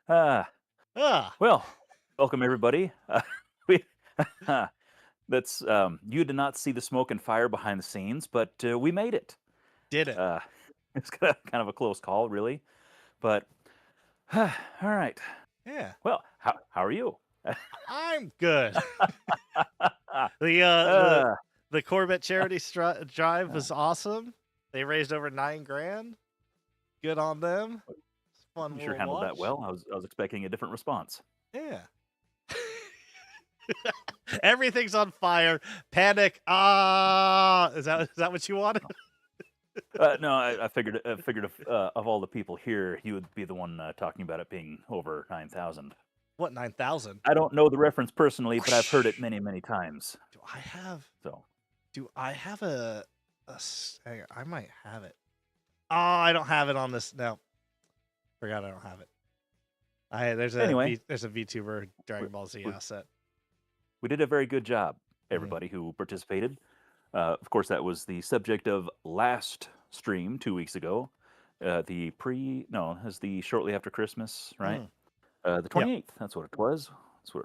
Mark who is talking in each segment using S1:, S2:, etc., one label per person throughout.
S1: Ah,
S2: Ah,
S1: well, welcome everybody. We that's you did not see the smoke and fire behind the scenes, but we made it.
S2: did it.
S1: Uh, it's kind of a close call, really, but all right.
S2: Yeah,
S1: Well, how are you?
S2: I'm good.
S1: uh,
S2: The the Corvette charity drive
S1: uh,
S2: was awesome. They raised over 9 grand. Good on them. It's a fun
S1: you sure
S2: little
S1: handled that
S2: watch.
S1: well. I was expecting a different response.
S2: Yeah. Everything's on fire. Panic. Ah, is that what you wanted?
S1: No, I figured of all the people here, you would be the one talking about it being over 9,000.
S2: What 9,000?
S1: I don't know the reference personally, but I've heard it many, many times.
S2: Do I have?
S1: So
S2: Do I have hang on, I might have it. Oh, I don't have it on this. No, forgot I don't have it. There's
S1: anyway,
S2: there's a VTuber
S1: we,
S2: Dragon Ball Z
S1: we,
S2: asset.
S1: we did a very good job,
S2: Mhm.
S1: everybody who participated. Of course, that was the subject of last stream 2 weeks ago. No, it was the shortly after Christmas, right?
S2: Mm.
S1: The
S2: Yep.
S1: 28th. That's what it was. So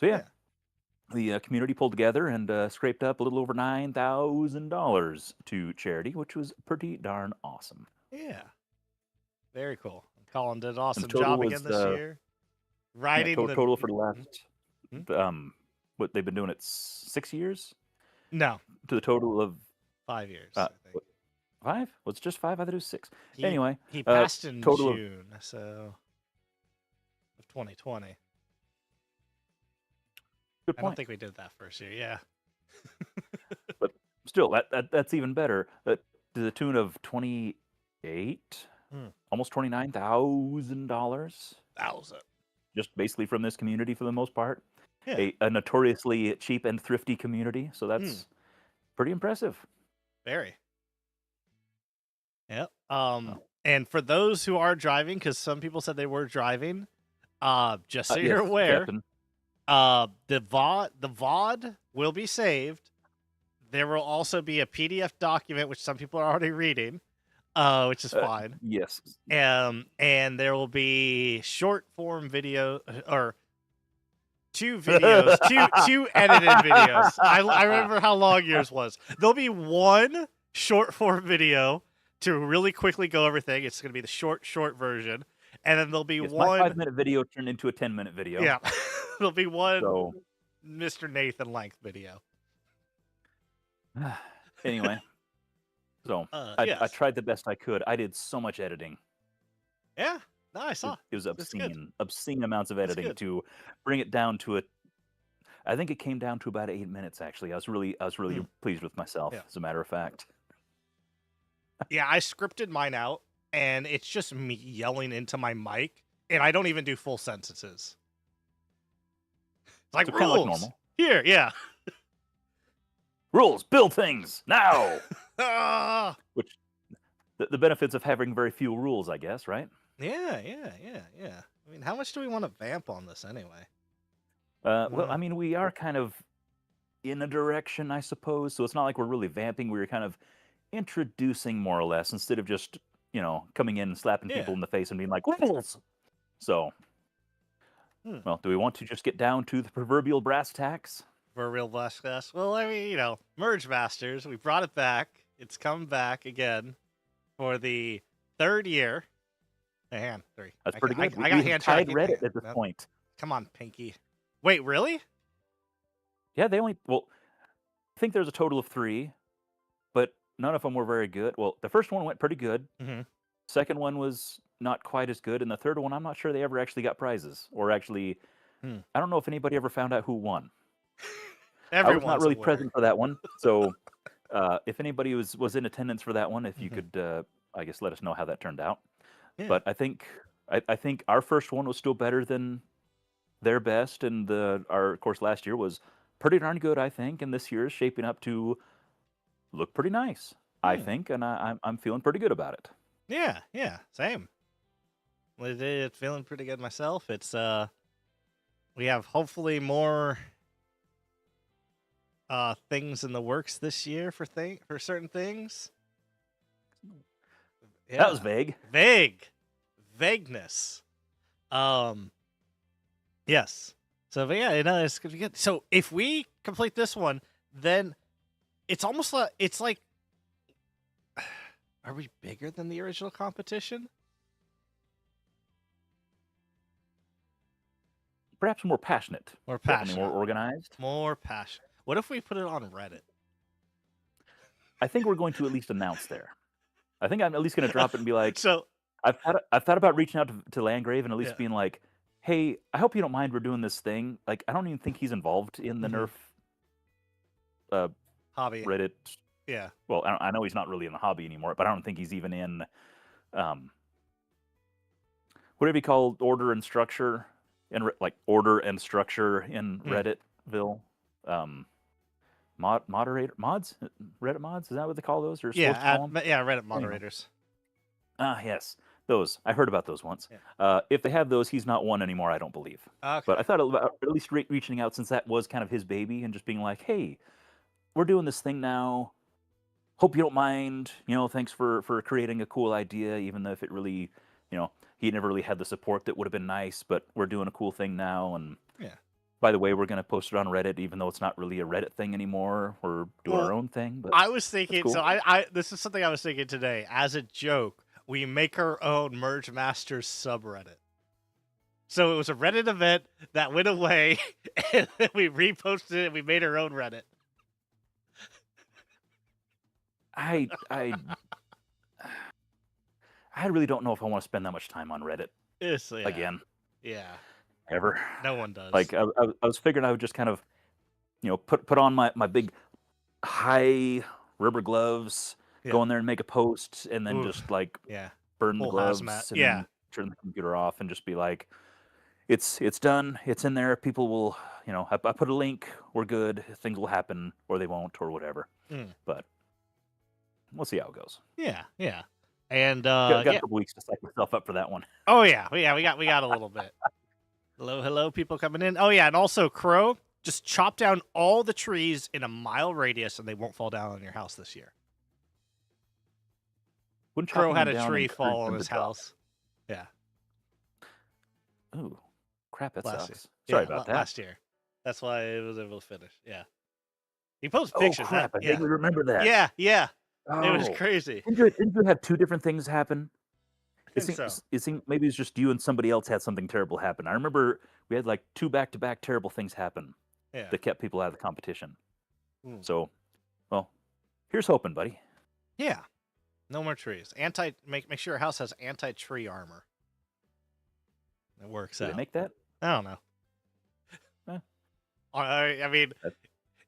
S1: yeah,
S2: Yeah.
S1: the community pulled together and scraped up a little over $9,000 to charity, which was pretty darn awesome.
S2: Yeah. Very cool. Colin did an
S1: And the
S2: awesome
S1: total
S2: job again
S1: was
S2: this year.
S1: yeah,
S2: Riding the
S1: total for the
S2: Hmm?
S1: last what they've been doing it 6 years
S2: No,
S1: to the total of
S2: 5 years,
S1: uh
S2: I think.
S1: what, 5? Was it just 5? I thought it was 6.
S2: He
S1: Anyway,
S2: he passed in
S1: total of
S2: June, so of 2020.
S1: good
S2: I don't
S1: point.
S2: think we did that first year. Yeah.
S1: But still, that's even better. To the tune of 28,
S2: Hmm.
S1: almost $29,000,
S2: 1,000.
S1: just basically from this community for the most part.
S2: Yeah.
S1: A notoriously cheap and thrifty community, so
S2: Hmm.
S1: that's pretty impressive.
S2: Very. Yep.
S1: Oh.
S2: And for those who are driving, because some people said they were driving, just so you're
S1: Yes,
S2: aware,
S1: Captain.
S2: the VOD will be saved. There will also be a PDF document, which some people are already reading, which is fine.
S1: Yes.
S2: And there will be short form video or two videos, two edited videos. I remember how long yours was. There'll be one short form video to really quickly go everything. It's going to be the short version, and then there'll be
S1: Yes, my
S2: one.
S1: 5-minute video turned into a 10-minute video.
S2: Yeah, there'll be one
S1: So
S2: Mr. Nathan length video.
S1: anyway, so I
S2: Yes.
S1: tried the best I could. I did so much editing.
S2: Yeah. No, I saw.
S1: It was
S2: That's good.
S1: obscene amounts of
S2: That's
S1: editing
S2: good.
S1: to bring it down to I think it came down to about 8 minutes actually. I was really pleased with myself,
S2: Yeah.
S1: as a matter of fact.
S2: Yeah, I scripted mine out, and it's just me yelling into my mic, and I don't even do full sentences. It's like
S1: So kind of like
S2: rules.
S1: normal.
S2: Here, yeah.
S1: Rules, build things now.
S2: Ah!
S1: Which the benefits of having very few rules, I guess, right?
S2: Yeah. I mean, how much do we want to vamp on this anyway?
S1: Well, I mean, we are kind of in a direction, I suppose. So it's not like we're really vamping. We're kind of introducing more or less instead of just, coming in and slapping people in the face and being like, rules. So, well, do we want to just get down to the proverbial brass tacks?
S2: For a real blast class. Well, I mean, MergeMasters, we brought it back. It's come back again for the 3rd year. Man, 3.
S1: That's pretty good.
S2: I got
S1: we
S2: hand
S1: tied
S2: tracking.
S1: Reddit at this point.
S2: Come on, Pinky. Wait, really?
S1: Yeah, I think there's a total of 3, but none of them were very good. Well, the first one went pretty good.
S2: Mm-hmm.
S1: Second one was not quite as good, and the third one, I'm not sure they ever actually got prizes, or actually,
S2: Hmm.
S1: I don't know if anybody ever found out who won. I was not
S2: Everyone's a
S1: really
S2: winner.
S1: present for that one, so if anybody was in attendance for that one, if you
S2: Mhm.
S1: could, I guess, let us know how that turned out.
S2: Yeah.
S1: But I think our first one was still better than their best, and our of course last year was pretty darn good, I think, and this year is shaping up to look pretty nice, I
S2: Hmm.
S1: think, and I'm feeling pretty good about it.
S2: Yeah. Yeah. Same. Feeling pretty good myself. It's we have hopefully more things in the works this year for certain things.
S1: That was
S2: Yeah.
S1: vague.
S2: Vagueness. Um yes. So but yeah, it's gonna be good. So if we complete this one, then it's almost like are we bigger than the original competition?
S1: Perhaps more passionate,
S2: More
S1: definitely more
S2: passionate.
S1: organized.
S2: More passion. What if we put it on Reddit?
S1: I think we're going to at least announce there. I think I'm at least going to drop it and be like,
S2: So
S1: I've thought about reaching out to Landgrave and at least
S2: yeah.
S1: being like, hey, I hope you don't mind we're doing this thing. Like, I don't even think he's involved in the
S2: Hmm.
S1: Nerf uh,
S2: Hobby.
S1: Reddit.
S2: Yeah.
S1: Well, I know he's not really in the hobby anymore, but I don't think he's even in um, whatever you call order and structure in like order and structure in
S2: Hmm.
S1: Redditville. Um, moderator mods, Reddit mods. Is that what they call those? Or supposed to
S2: Yeah.
S1: call them?
S2: Yeah. Reddit
S1: Anyway.
S2: moderators.
S1: Ah, yes, those. I heard about those once.
S2: Yeah.
S1: If they have those, he's not one anymore, I don't believe. But
S2: Okay.
S1: I thought about at least reaching out, since that was kind of his baby, and just being like, hey, we're doing this thing now. Hope you don't mind. Thanks for creating a cool idea, even though if it really, he never really had the support that would have been nice. But we're doing a cool thing now, and
S2: Yeah.
S1: by the way, we're going to post it on Reddit, even though it's not really a Reddit thing anymore. We're doing our
S2: Well,
S1: own thing, but
S2: I was
S1: that's
S2: thinking. So
S1: cool.
S2: I this is something I was thinking today as a joke. We make our own MergeMasters subreddit. So it was a Reddit event that went away, and then we reposted it. And we made our own Reddit.
S1: I I I really don't know if I want to spend that much time on Reddit
S2: Yeah.
S1: again,
S2: Yeah.
S1: ever.
S2: No one does.
S1: Like I was figuring I would just kind of put on my big high rubber gloves,
S2: Yeah.
S1: go in there and make a post, and then
S2: Oof.
S1: just like
S2: Yeah.
S1: burn the
S2: Full hazmat.
S1: gloves
S2: Yeah.
S1: and turn the computer off and just be like, it's done, it's in there. People will, I put a link, we're good. Things will happen, or they won't, or whatever.
S2: Mm.
S1: But we'll see how it goes.
S2: Yeah. Yeah. And
S1: Got a
S2: yeah.
S1: couple weeks to psych myself up for that one.
S2: Oh yeah. Yeah. We got a little bit. Hello, people coming in. Oh yeah, and also Crow, just chop down all the trees in a mile radius, and they won't fall down on your house this year.
S1: When
S2: Crow
S1: chopping
S2: had
S1: them
S2: a
S1: down,
S2: tree
S1: encourage
S2: fall on
S1: them to
S2: his
S1: drop.
S2: house. Yeah,
S1: Ooh, crap! That
S2: last
S1: sucks.
S2: year.
S1: Sorry
S2: Yeah,
S1: about that.
S2: last year. That's why it was able to finish. Yeah, he posted
S1: Oh
S2: pictures.
S1: crap! I
S2: Yeah,
S1: vaguely remember that.
S2: yeah, yeah. It was
S1: Oh,
S2: crazy.
S1: didn't you have two different things happen?
S2: I think so.
S1: It seemed maybe it's just you and somebody else had something terrible happen. I remember we had like two back-to-back terrible things happen
S2: Yeah.
S1: that kept people out of the competition.
S2: Mm.
S1: So, well, here's hoping, buddy.
S2: Yeah. No more trees. Make sure your house has anti-tree armor. It works
S1: Do
S2: out.
S1: they make that?
S2: I don't know.
S1: Eh,
S2: I mean,
S1: that-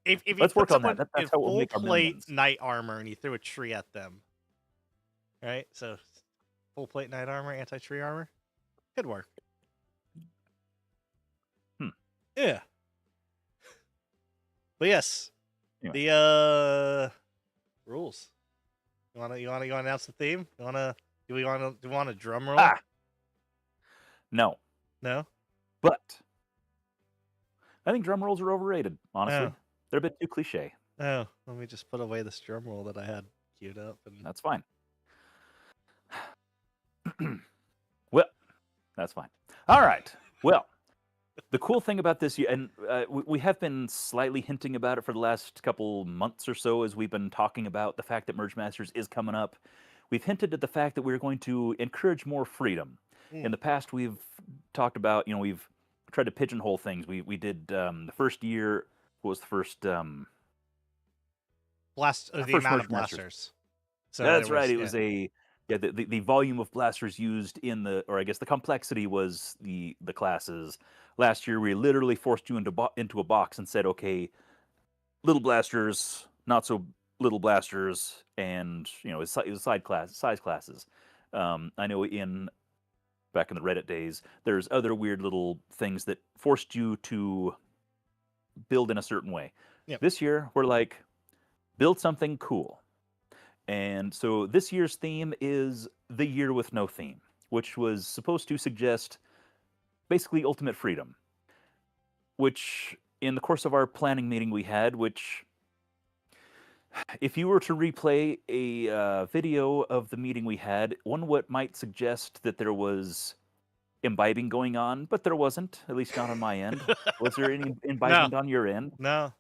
S2: if you
S1: let's
S2: put
S1: work on that.
S2: someone in
S1: That's how we'll
S2: full
S1: make our
S2: plate
S1: millions.
S2: knight armor and you threw a tree at them, right? So full plate knight armor, anti-tree armor, could work.
S1: Hmm.
S2: Yeah. But yes,
S1: Anyway.
S2: the rules. You wanna announce the theme? Do we want a drum roll?
S1: No,
S2: No.
S1: but I think drum rolls are overrated. Honestly,
S2: Oh.
S1: they're a bit too cliche.
S2: Oh, let me just put away this drum roll that I had queued up. And
S1: That's fine. Well, that's fine. All right. Well, the cool thing about this year, and we have been slightly hinting about it for the last couple months or so as we've been talking about the fact that Merge Masters is coming up. We've hinted at the fact that we're going to encourage more freedom. In the past, we've talked about, we've tried to pigeonhole things. We did the first year, what was the first?
S2: the
S1: first
S2: amount of
S1: Merge Masters.
S2: blasters. So
S1: That's
S2: there
S1: right. It
S2: yeah.
S1: was a Yeah, the volume of blasters used in or I guess the complexity was the classes. Last year we literally forced you into a box and said, okay, little blasters, not so little blasters, and it was size classes. I know back in the Reddit days, there's other weird little things that forced you to build in a certain way.
S2: Yep.
S1: This year we're like, build something cool. And so this year's theme is the year with no theme, which was supposed to suggest basically ultimate freedom, which in the course of our planning meeting we had, which if you were to replay a video of the meeting we had, one might suggest that there was imbibing going on, but there wasn't, at least not on my end. Was there any imbibing on your end?
S2: No.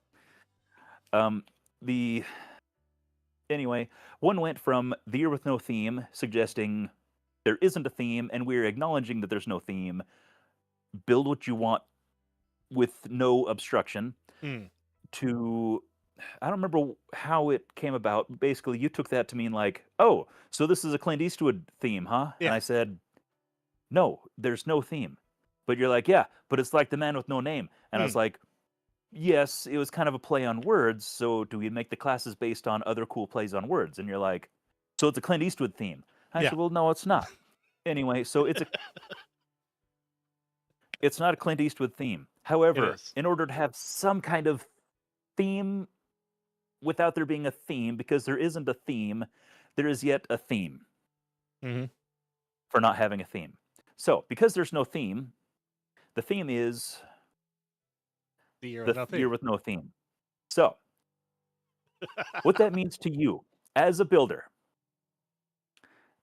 S1: Anyway, one went from the year with no theme, suggesting there isn't a theme, and we're acknowledging that there's no theme. Build what you want with no obstruction. To, I don't remember how it came about. Basically, you took that to mean like, oh, so this is a Clint Eastwood theme, huh?
S2: Yeah.
S1: And I said, no, there's no theme. But you're like, yeah, but it's like The Man with No Name. And I was like, yes, it was kind of a play on words, so do we make the classes based on other cool plays on words? And you're like, so it's a Clint Eastwood theme. I said, well, no, it's not. Anyway, so it's not a Clint Eastwood theme. However, in order to have some kind of theme without there being a theme, because there isn't a theme, there is yet a theme for not having a theme. So, because there's no theme, the theme is
S2: the year
S1: with no theme. So, what that means to you as a builder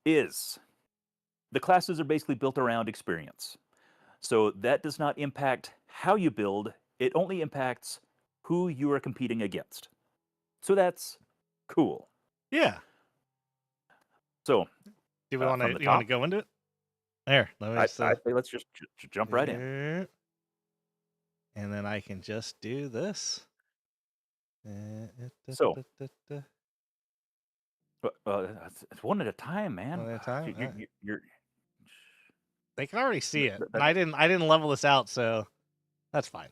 S1: is the classes are basically built around experience. So that does not impact how you build. It only impacts who you are competing against. So that's cool.
S2: Yeah.
S1: So,
S2: do we want to go into it? There,
S1: I say let's just jump right in.
S2: And then I can just do this.
S1: So, it's one at a time, man.
S2: One at a time.
S1: You're
S2: they can already see it. And I didn't level this out, so that's fine.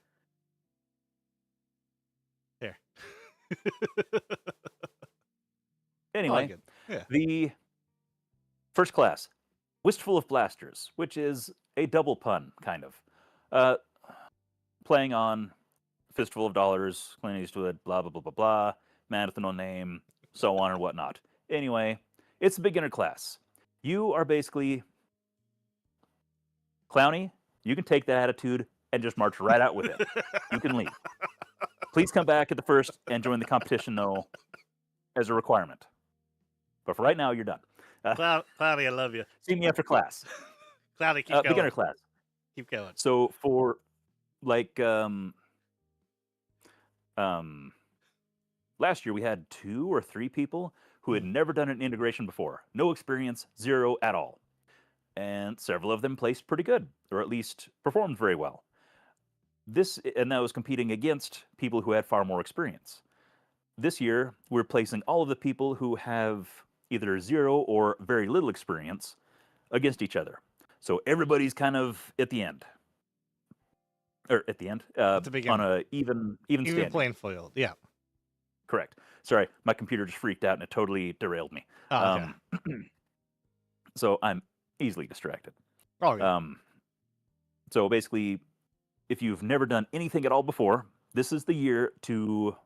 S2: Here.
S1: Anyway, the first class, Wistful of Blasters, which is a double pun, kind of. Playing on Fistful of Dollars, Clint Eastwood, blah, blah, blah, blah, blah, Man with No Name, so on and whatnot. Anyway, it's a beginner class. You are basically Clowny. You can take that attitude and just march right out with it. You can leave. Please come back at the first and join the competition, though, as a requirement. But for right now, you're done.
S2: Cloudy, I love you.
S1: See me after class.
S2: Cloudy, keep going.
S1: Beginner class.
S2: Keep going.
S1: So for like last year, we had 2 or 3 people who had never done an integration before. No experience, 0 at all. And several of them placed pretty good, or at least performed very well. And that was competing against people who had far more experience. This year, we're placing all of the people who have either 0 or very little experience against each other. So everybody's kind of at the end. Or at the end,
S2: at the beginning.
S1: On a even
S2: playing field, yeah.
S1: Correct. Sorry, my computer just freaked out and it totally derailed me.
S2: Oh, okay.
S1: So I'm easily distracted.
S2: Oh, yeah.
S1: So basically, if you've never done anything at all before, this is the year to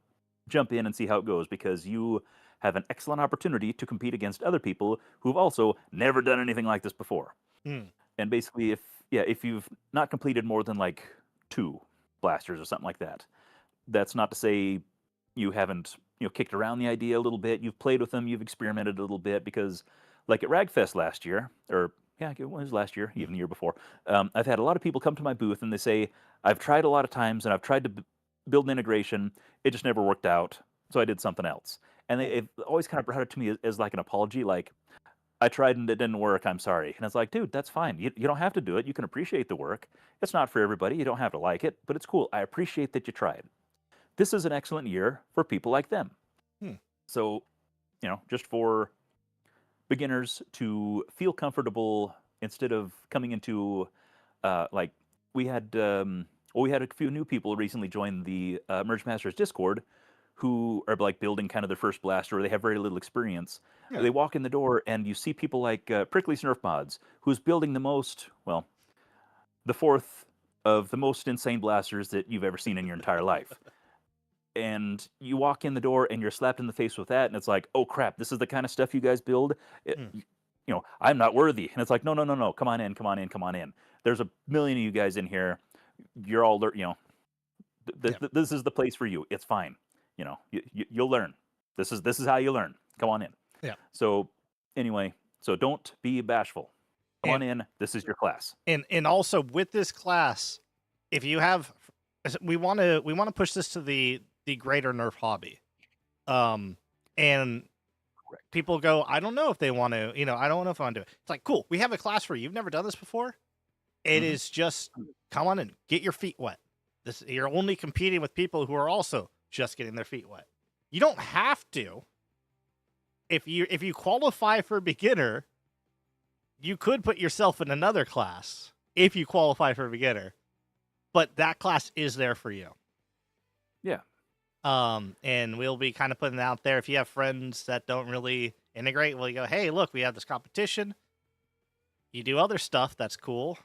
S1: jump in and see how it goes, because you have an excellent opportunity to compete against other people who've also never done anything like this before. And basically, if you've not completed more than like 2 blasters or something like that, that's not to say you haven't kicked around the idea a little bit. You've played with them, you've experimented a little bit, because like at Ragfest last year, or yeah, it was last year, even the year before, I've had a lot of people come to my booth and they say, I've tried a lot of times and I've tried to build an integration, it just never worked out, so I did something else. And they've always kind of brought it to me as like an apology, like, I tried and it didn't work, I'm sorry. And it's like, dude, that's fine. You don't have to do it. You can appreciate the work. It's not for everybody. You don't have to like it, but it's cool. I appreciate that you tried. This is an excellent year for people like them. So, just for beginners to feel comfortable instead of coming into like we had we had a few new people recently join the MergeMasters Discord who are like building kind of their first blaster or they have very little experience.
S2: Yeah.
S1: They walk in the door and you see people like Prickly Snurf Mods, who's building the most, well, the fourth of the most insane blasters that you've ever seen in your entire life. And you walk in the door and you're slapped in the face with that, and it's like, oh crap, this is the kind of stuff you guys build. You know, I'm not worthy. And it's like, no, no, no, no, come on in, come on in, come on in. There's a million of you guys in here. You're all, you know, this is the place for you. It's fine. You know, you'll learn. This is how you learn. Come on in.
S2: Yeah.
S1: So anyway, so don't be bashful. Come on in. This is your class.
S2: And also with this class, if you have, we want to push this to the greater Nerf hobby, and people go, I don't know if they want to, you know, I don't know if I want to do it. It's like, cool, we have a class for you. You've never done this before. It is just come on and get your feet wet. You're only competing with people who are also just getting their feet wet. You don't have to. If you qualify for beginner, you could put yourself in another class if you qualify for beginner, but that class is there for you.
S1: Yeah.
S2: And we'll be kind of putting it out there. If you have friends that don't really integrate, well, you go, hey, look, we have this competition. You do other stuff that's cool.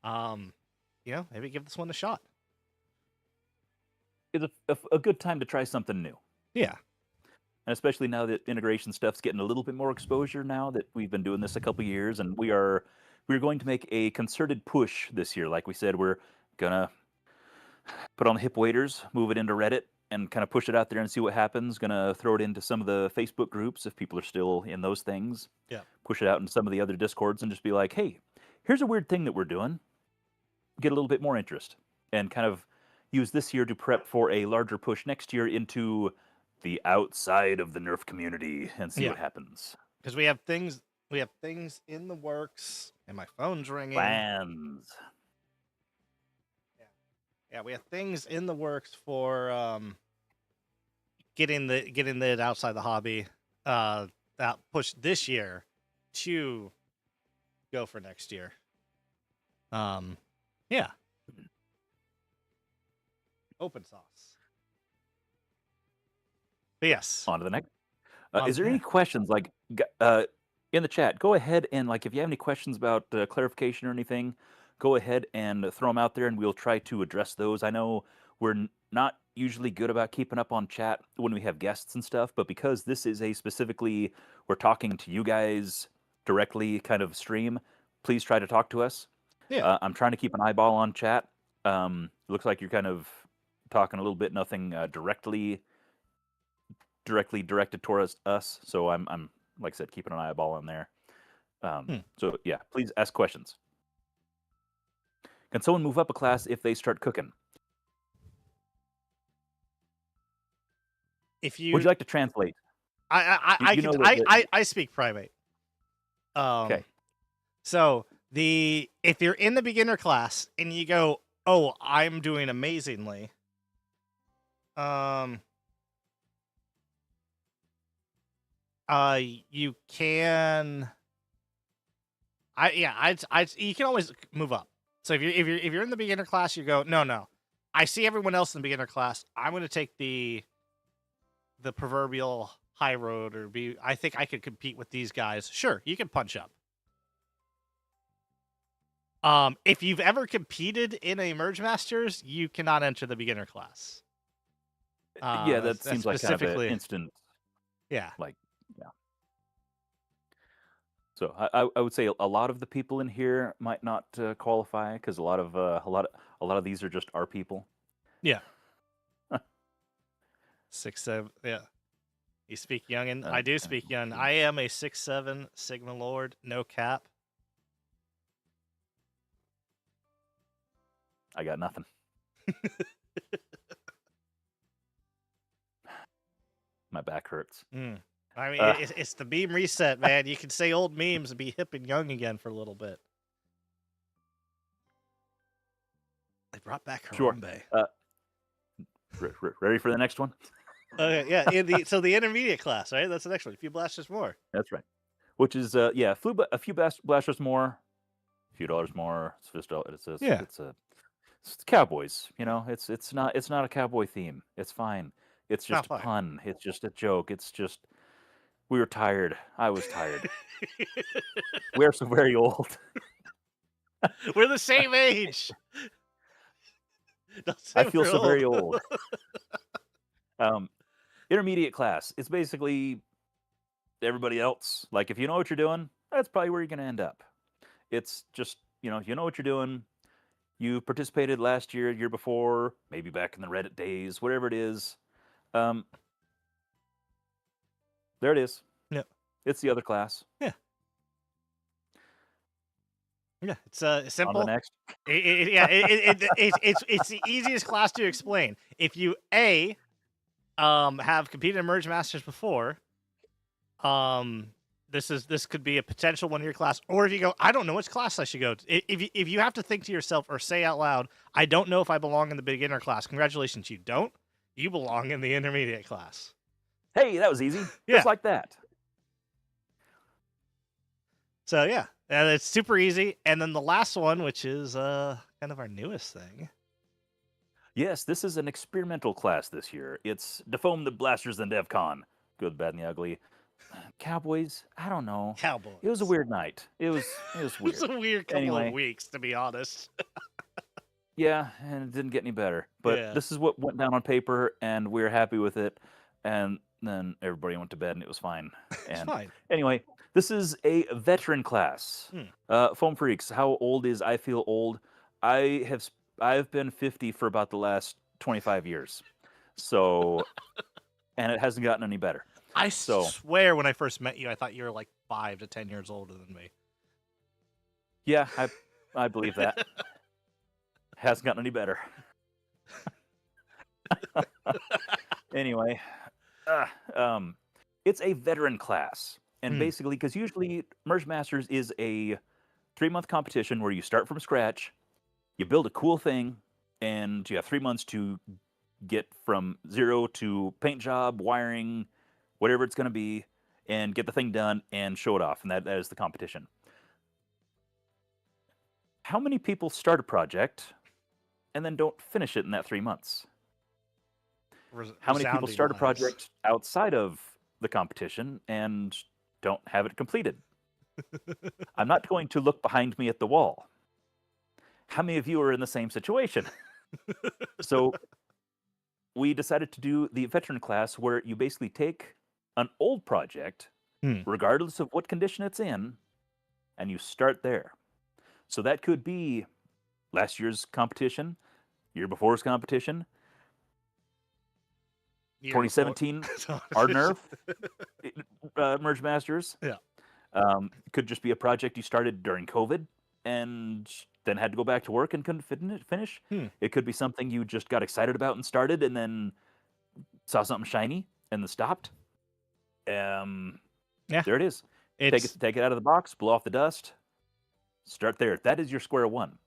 S2: You know, maybe give this one a shot.
S1: It's a good time to try something new.
S2: Yeah.
S1: And especially now that integration stuff's getting a little bit more exposure now that we've been doing this a couple years, and we're going to make a concerted push this year. Like we said, we're gonna put on the hip waders, move it into Reddit, and kind of push it out there and see what happens. Gonna throw it into some of the Facebook groups if people are still in those things.
S2: Yeah.
S1: Push it out in some of the other Discords and just be like, hey, here's a weird thing that we're doing. Get a little bit more interest and kind of use this year to prep for a larger push next year into the outside of the Nerf community and see what happens.
S2: Because we have things in the works, and my phone's ringing.
S1: Plans.
S2: Yeah, we have things in the works for getting the outside the hobby that push this year to go for next year. Yeah. Open sauce. But yes.
S1: On to the next. Is there any questions like in the chat? Go ahead and like if you have any questions about clarification or anything, go ahead and throw them out there, and we'll try to address those. I know we're not usually good about keeping up on chat when we have guests and stuff, but because this is a specifically we're talking to you guys directly kind of stream, please try to talk to us.
S2: Yeah.
S1: I'm trying to keep an eyeball on chat. Looks like you're kind of talking a little bit, nothing directly directed towards us. So I'm like I said, keeping an eyeball on there. So yeah, please ask questions. Can someone move up a class if they start cooking?
S2: If you
S1: would you like to translate?
S2: I speak primate.
S1: Okay.
S2: So if you're in the beginner class and you go, oh, I'm doing amazingly. You can. You can always move up. So if you're in the beginner class, you go, no. I see everyone else in the beginner class. I'm going to take the proverbial high road, or I think I could compete with these guys. Sure, you can punch up. If you've ever competed in a MergeMasters, you cannot enter the beginner class.
S1: Yeah, that seems like kind of an instant.
S2: Yeah.
S1: Like, yeah. So I would say a lot of the people in here might not qualify because a lot of these are just our people.
S2: Yeah. 6'7", yeah. You speak youngin. I do speak young. I am a 6'7" Sigma Lord, no cap.
S1: I got nothing. My back hurts.
S2: I mean, it's the meme reset, man. You can say old memes and be hip and young again for a little bit. They brought back Harambe.
S1: Sure. Ready for the next one?
S2: Okay, yeah. So the intermediate class, right? That's the next one. A few blasters more.
S1: That's right. which is yeah, a few blasters more, a few dollars more. It's just
S2: Yeah.
S1: it's Cowboys. You know, it's not a cowboy theme. It's fine. It's
S2: Not
S1: just a
S2: fine.
S1: pun. It's just a joke. It's just we were tired. I was tired. We're so very old.
S2: We're the same age. Don't
S1: I
S2: say
S1: feel
S2: we're
S1: so very
S2: old.
S1: old. Um, intermediate class. It's basically everybody else. Like if you know what you're doing, that's probably where you're going to end up. It's just, you know, you know what you're doing. You participated last year, year before, maybe back in the Reddit days, whatever it is. Um, there it is.
S2: Yeah.
S1: It's the other class.
S2: Yeah. Yeah. It's
S1: On the
S2: simple.
S1: next.
S2: It's the easiest class to explain. If you have competed in Merge Masters before, this could be a potential one of your class. Or if you go, I don't know which class I should go to. If you have to think to yourself or say out loud, I don't know if I belong in the beginner class. Congratulations, you don't. You belong in the intermediate class.
S1: Hey, that was easy.
S2: Yeah.
S1: Just like that.
S2: So yeah, it's super easy. And then the last one, which is kind of our newest thing.
S1: Yes, this is an experimental class this year. It's Defoam the Blasters and DevCon. Good, bad, and the ugly. Cowboys? I don't know.
S2: Cowboys.
S1: It was a weird night. It was weird.
S2: It was a weird couple
S1: Anyway.
S2: of weeks, to be honest.
S1: Yeah, and it didn't get any better. But
S2: Yeah.
S1: this is what went down on paper, and we were happy with it. And then everybody went to bed, and it was fine.
S2: It's
S1: And
S2: fine.
S1: anyway, this is a veteran class. Foam Freaks, how old is I Feel Old? I've been 50 for about the last 25 years. So, and it hasn't gotten any better.
S2: I swear when I first met you, I thought you were like 5 to 10 years older than me.
S1: Yeah, I believe that. Hasn't gotten any better. Anyway, it's a veteran class. And basically, because usually Merge Masters is a 3-month competition where you start from scratch, you build a cool thing, and you have 3 months to get from 0 to paint job, wiring, whatever it's going to be, and get the thing done and show it off. And that is the competition. How many people start a project and then don't finish it in that 3 months? How many people start a project outside of the competition and don't have it completed? I'm not going to look behind me at the wall. How many of you are in the same situation? So we decided to do the veteran class where you basically take an old project, regardless of what condition it's in, and you start there. So that could be last year's competition, year before's competition, 2017 Ardnerf, Merge Masters.
S2: Yeah.
S1: It could just be a project you started during COVID and then had to go back to work and couldn't finish. It could be something you just got excited about and started and then saw something shiny and then stopped. Yeah. There it is. Take it out of the box, blow off the dust, start there. That is your square one.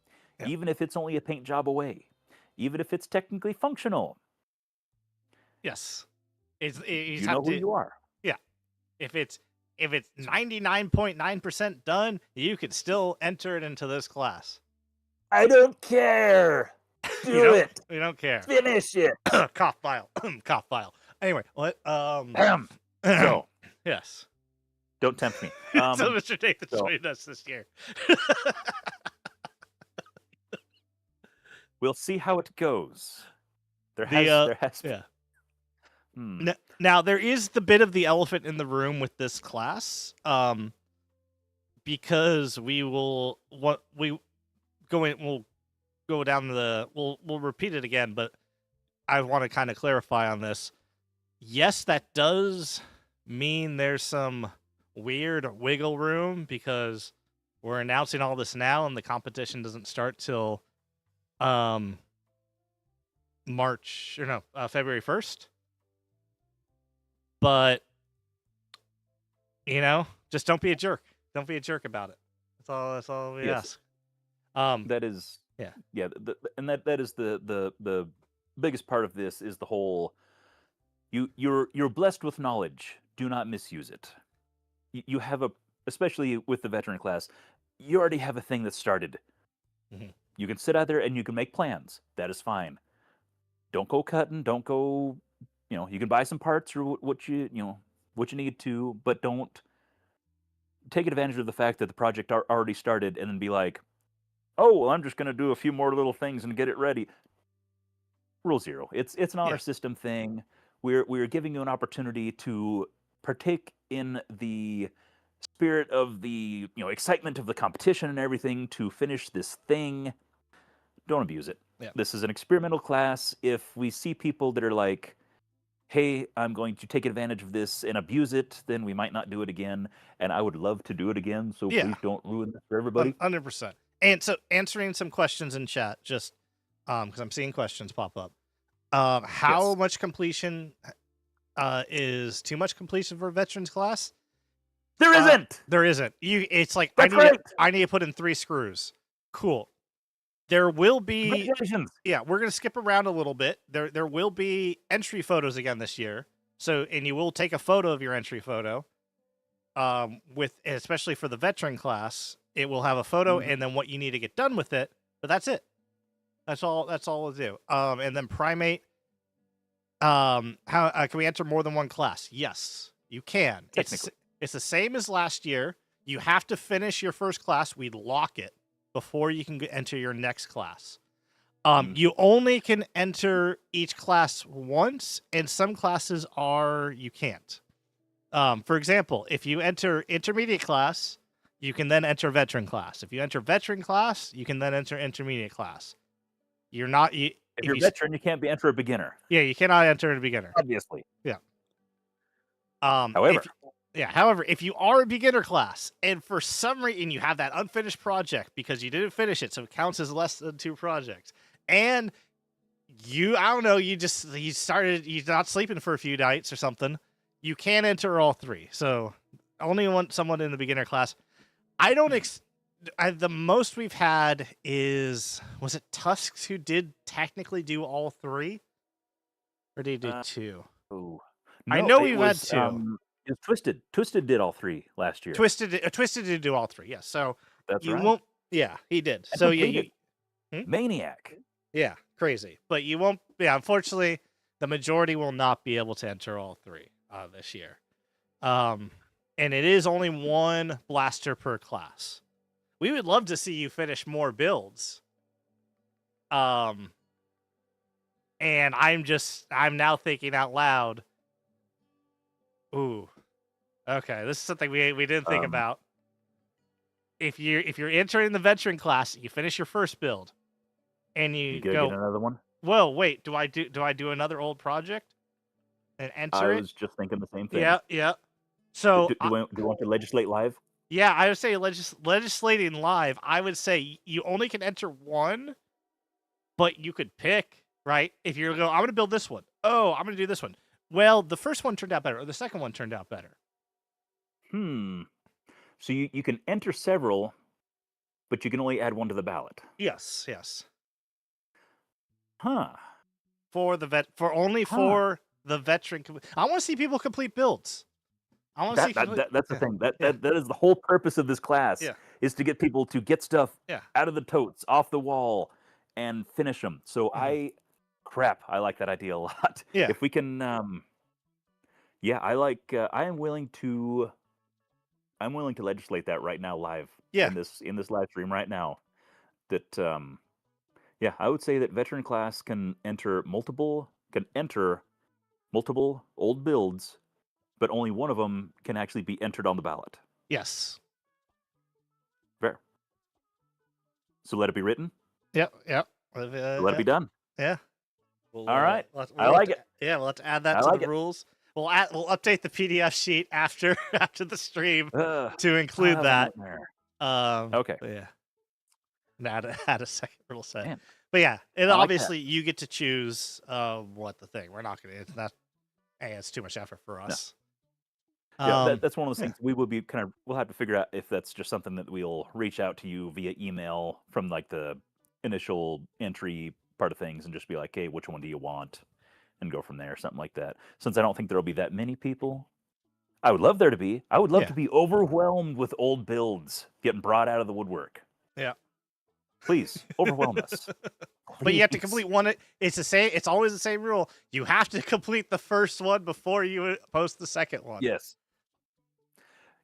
S2: Yep.
S1: Even if it's only a paint job away, even if it's technically functional.
S2: Yes.
S1: You know who you are.
S2: Yeah. If it's 99.9% done, you could still enter it into this class.
S1: I don't care. Do it.
S2: We don't care.
S1: Finish it.
S2: Cough file. Cough file. Anyway, what?
S1: So,
S2: yes.
S1: Don't tempt me.
S2: So Mr. Nathan joined us this year.
S1: We'll see how it goes. There has
S2: yeah. Now there is the bit of the elephant in the room with this class, because we'll repeat it again, but I want to kind of clarify on this. Yes, that does mean there's some weird wiggle room because we're announcing all this now and the competition doesn't start till February 1st. But just don't be a jerk. Don't be a jerk about it. That's all we ask.
S1: That is and that is the biggest part of this is the whole you're blessed with knowledge. Do not misuse it. You have especially with the veteran class, you already have a thing that started.
S2: Mhm.
S1: You can sit out there and you can make plans. That is fine. Don't go cutting. Don't go. You can buy some parts or what you need to, but don't take advantage of the fact that the project already started and then be like, oh, well, I'm just going to do a few more little things and get it ready. Rule zero. It's an honor
S2: Yeah.
S1: system thing. We're giving you an opportunity to partake in the spirit of the excitement of the competition and everything to finish this thing. Don't abuse it.
S2: Yeah.
S1: This is an experimental class. If we see people that are like, hey, I'm going to take advantage of this and abuse it, then we might not do it again. And I would love to do it again, so
S2: Yeah.
S1: please don't ruin this for everybody.
S2: 100%. And so answering some questions in chat, just because I'm seeing questions pop up. How
S1: Yes.
S2: much completion is too much completion for a veterans class?
S1: There isn't.
S2: There isn't. It's like
S1: That's right.
S2: I need to put in 3 screws. Cool. There will be
S1: Congratulations.
S2: yeah, we're gonna skip around a little bit. There will be entry photos again this year. So and you will take a photo of your entry photo. With especially for the veteran class, it will have a photo
S1: Mhm.
S2: and then what you need to get done with it. But that's it. That's all we'll do. And then primate. How can we enter more than one class? Yes, you can.
S1: Technically.
S2: It's the same as last year. You have to finish your first class. We lock it before you can enter your next class. You only can enter each class once, and some classes you can't. For example, if you enter intermediate class, you can then enter veteran class. If you enter veteran class, you can then enter intermediate class. You're not. If
S1: you're a veteran, you can't enter a beginner.
S2: Yeah, you cannot enter a beginner.
S1: Obviously.
S2: Yeah.
S1: However,
S2: However, if you are a beginner class and for some reason you have that unfinished project because you didn't finish it, so it counts as less than 2 projects, and you're not sleeping for a few nights or something, you can enter all 3. So only want someone in the beginner class. I don't. The most we've had was it Tusks who did technically do all 3, or did he do 2?
S1: Oh,
S2: I
S1: no,
S2: know
S1: it
S2: we've had 2.
S1: It was Twisted. Twisted did all 3 last year.
S2: Twisted did do all 3. Yes. So
S1: That's
S2: you
S1: right.
S2: won't. Yeah, he did.
S1: And
S2: So yeah,
S1: Maniac.
S2: Yeah, crazy. But you won't. Yeah, unfortunately, the majority will not be able to enter all 3 this year. And it is only 1 blaster per class. We would love to see you finish more builds. And I'm now thinking out loud. Ooh, okay. This is something we didn't think about. If you're entering the veteran class, you finish your first build, and you go
S1: get another one.
S2: Whoa, wait. Do I do another old project and enter
S1: I
S2: it?
S1: was just thinking the same thing.
S2: Yeah. So
S1: do you want to legislate live?
S2: Yeah, I would say legislating live. I would say you only can enter 1, but you could pick, right? If you're I'm going to build this one. Oh, I'm going to do this one. Well, the first one turned out better, or the second one turned out better.
S1: So you can enter several, but you can only add 1 to the ballot.
S2: Yes.
S1: Huh.
S2: For the veteran. I want to see people complete builds. I want to see.
S1: That's the thing. That is the whole purpose of this class.
S2: Yeah.
S1: Is to get people to get stuff
S2: Yeah.
S1: out of the totes, off the wall, and finish them. So I like that idea a lot.
S2: Yeah.
S1: If we can, I like. I am willing to. I'm willing to legislate that right now, live.
S2: Yeah.
S1: In this live stream right now. That I would say that veteran class can enter multiple old builds, but only 1 of them can actually be entered on the ballot.
S2: Yes.
S1: Fair. So let it be written.
S2: Yep.
S1: Let it be done.
S2: Yeah.
S1: All right. I like it.
S2: Yeah, we'll have to add that to the rules. We'll update the PDF sheet after the stream to include that.
S1: Okay.
S2: Yeah. And add a second rule set.
S1: Man,
S2: but yeah, and
S1: like
S2: obviously you get to choose what the thing. We're not going to. It's too much effort for us.
S1: Yeah, that's one of those things. We will be we'll have to figure out if that's just something that we'll reach out to you via email from like the initial entry part of things and just be like, hey, which one do you want? And go from there, something like that. Since I don't think there'll be that many people, I would love there to be. I would love
S2: Yeah.
S1: to be overwhelmed with old builds getting brought out of the woodwork.
S2: Yeah.
S1: Please overwhelm us.
S2: But you have to
S1: Please.
S2: complete one. It's the same. It's always the same rule. You have to complete the first one before you post the second one.
S1: Yes.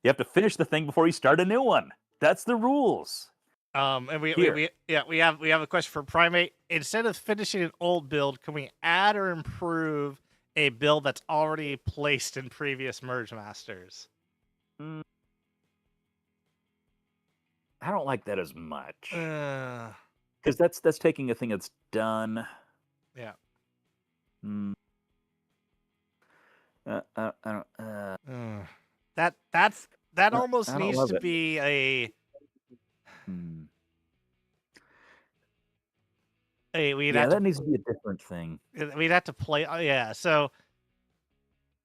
S1: You have to finish the thing before you start a new one. That's the rules.
S2: And
S1: Here.
S2: we have a question for Primate. Instead of finishing an old build, can we add or improve a build that's already placed in previous Merge Masters?
S1: I don't like that as much. Because that's taking a thing that's done.
S2: Yeah. That almost needs to be a.
S1: That needs to be a different thing.
S2: We'd have to play. Yeah. So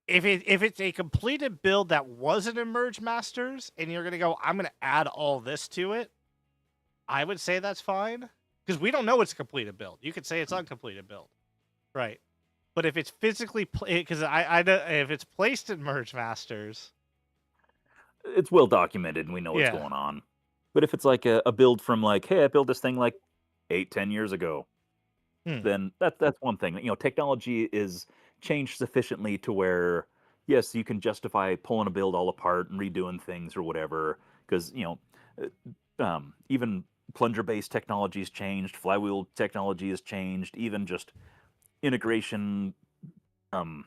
S2: if it's a completed build that wasn't in Merge Masters, and you're gonna go, I'm gonna add all this to it, I would say that's fine, because we don't know it's a completed build. You could say it's uncompleted build, right? But if it's physically, because if it's placed in Merge Masters,
S1: it's well documented and we know what's going on. But if it's like a build from like, hey, I built this thing like 8-10 years ago, then that's one thing. You know, technology is changed sufficiently to where, yes, you can justify pulling a build all apart and redoing things or whatever, because, you know, even plunger-based technology has changed, flywheel technology has changed, even just integration, you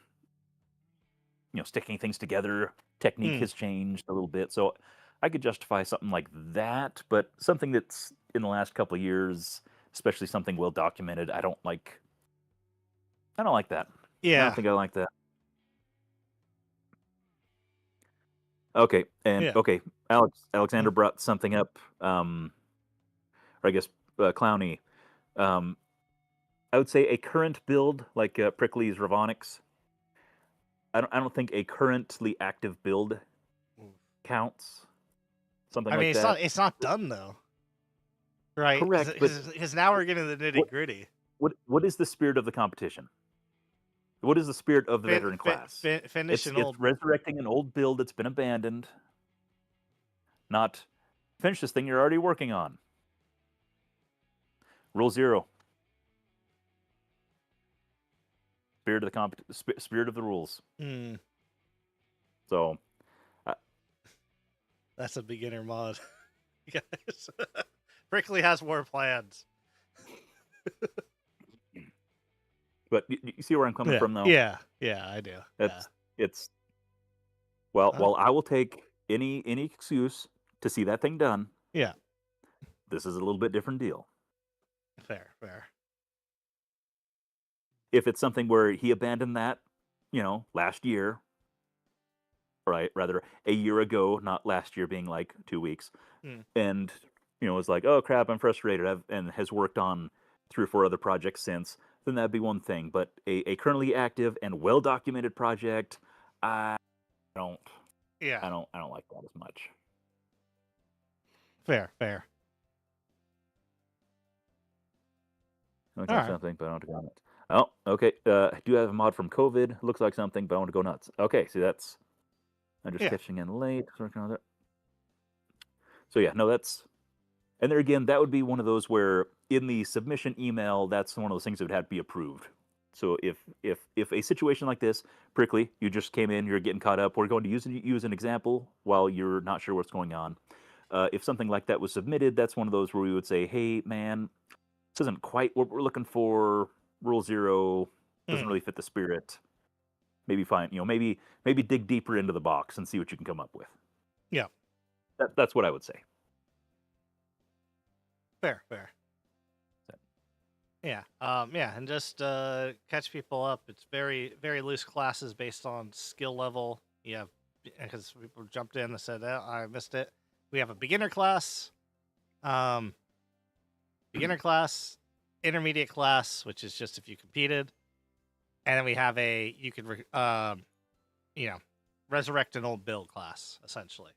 S1: know, sticking things together technique has changed a little bit. So I could justify something like that, but something that's in the last couple of years, especially something well documented, I don't like that.
S2: Yeah.
S1: I don't think I like that. Okay, and okay, Alexander brought something up, or I guess Clowny. I would say a current build like Prickly's Ravonics. I don't think a currently active build counts. Something like that.
S2: I mean, it's not done though, right?
S1: Correct,
S2: because now we're getting the nitty gritty.
S1: What is the spirit of the competition? What is the spirit of the veteran class?
S2: It's
S1: resurrecting an old build that's been abandoned. Not finish this thing you're already working on. Rule 0. Spirit of the rules. So
S2: that's a beginner mod, guys. Prickly has more plans.
S1: But you see where I'm coming from, though.
S2: Yeah, I do.
S1: It's well, I will take any excuse to see that thing done.
S2: Yeah,
S1: this is a little bit different deal.
S2: Fair.
S1: If it's something where he abandoned that, you know, last year, right? Rather, a year ago, not last year being like 2 weeks, and you know, was like, oh crap, I'm frustrated, and has worked on 3 or 4 other projects since, then that'd be one thing. But a currently active and well documented project, I don't like that as much.
S2: Fair.
S1: Okay, something, but I don't want to go nuts. Oh, okay. I do have a mod from COVID. Looks like something, but I want to go nuts. Okay, see, that's... I'm just catching in late. Working on that. So yeah, no, that's... And there again, that would be one of those where in the submission email, that's one of those things that would have to be approved. So if a situation like this, Prickly, you just came in, you're getting caught up, we're going to use an example while you're not sure what's going on. If something like that was submitted, that's one of those where we would say, hey, man, this isn't quite what we're looking for. Rule 0 doesn't really fit the spirit. Maybe find, you know, maybe dig deeper into the box and see what you can come up with.
S2: Yeah.
S1: That's what I would say.
S2: Fair. Yeah. And just catch people up. It's very, very loose classes based on skill level. You have, because people jumped in and said, oh, I missed it. We have a beginner class, intermediate class, which is just if you competed, and then we have you can resurrect an old build class, essentially.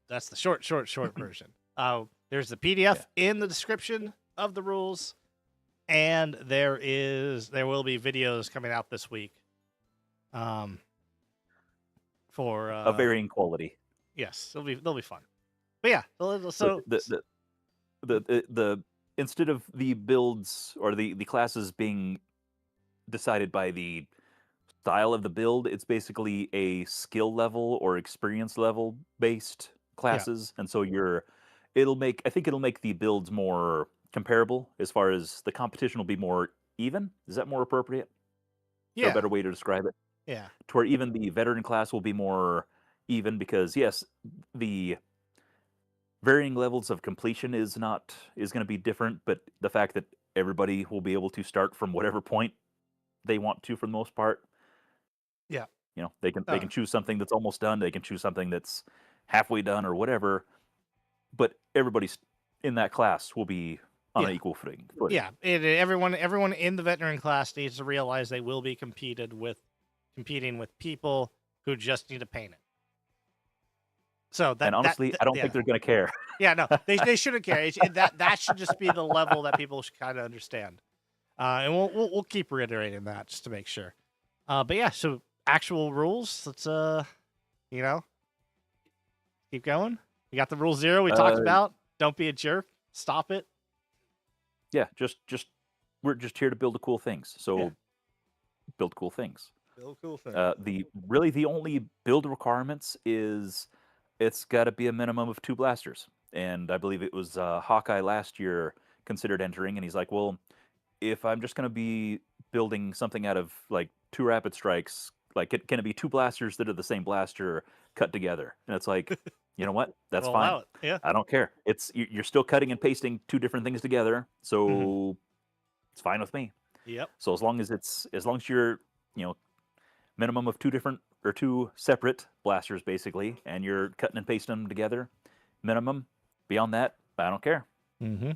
S2: That's the short version. There's the PDF in the description of the rules, and there will be videos coming out this week. for
S1: of varying quality.
S2: yes, they'll be fun. But yeah,
S1: But
S2: so
S1: the instead of the builds or the classes being decided by the style of the build, it's basically a skill level or experience level based
S2: yeah,
S1: classes, and so I think it'll make the builds more comparable as far as the competition will be more even. Is that more appropriate? Is there a
S2: yeah,
S1: better way to describe it?
S2: yeah,
S1: To where even the veteran class will be more even because yes, the varying levels of completion is going to be different, but the fact that everybody will be able to start from whatever point they want to for the most part.
S2: yeah.
S1: They can choose something that's almost done, they can choose something that's halfway done or whatever, but everybody's in that class will be on an
S2: Yeah.
S1: equal footing.
S2: Yeah, everyone in the veteran class needs to realize they will be competing with people who just need to paint it. So
S1: And honestly, I don't
S2: yeah,
S1: think they're going to care.
S2: yeah, no, they shouldn't care. That should just be the level that people should kind of understand. And we'll keep reiterating that just to make sure. But yeah, so actual rules. Let's you know, keep going. We got the rule 0 we talked
S1: Uh,
S2: about. Don't be a jerk. Stop it.
S1: yeah, just we're just here to build cool things. So
S2: Yeah.
S1: build cool things.
S2: Real cool thing.
S1: The only build requirements is it's got to be a minimum of 2 blasters. And I believe it was Hawkeye last year considered entering, and he's like, well, if I'm just going to be building something out of like 2 rapid strikes, like can it be 2 blasters that are the same blaster cut together? And it's like, you know what? That's
S2: We'll
S1: fine.
S2: allow it. Yeah.
S1: I don't care. You're still cutting and pasting 2 different things together, so it's fine with me.
S2: Yep.
S1: So as long as you're, minimum of 2 separate blasters basically, and you're cutting and pasting them together, minimum. Beyond that, I don't care.
S2: Mm-hmm.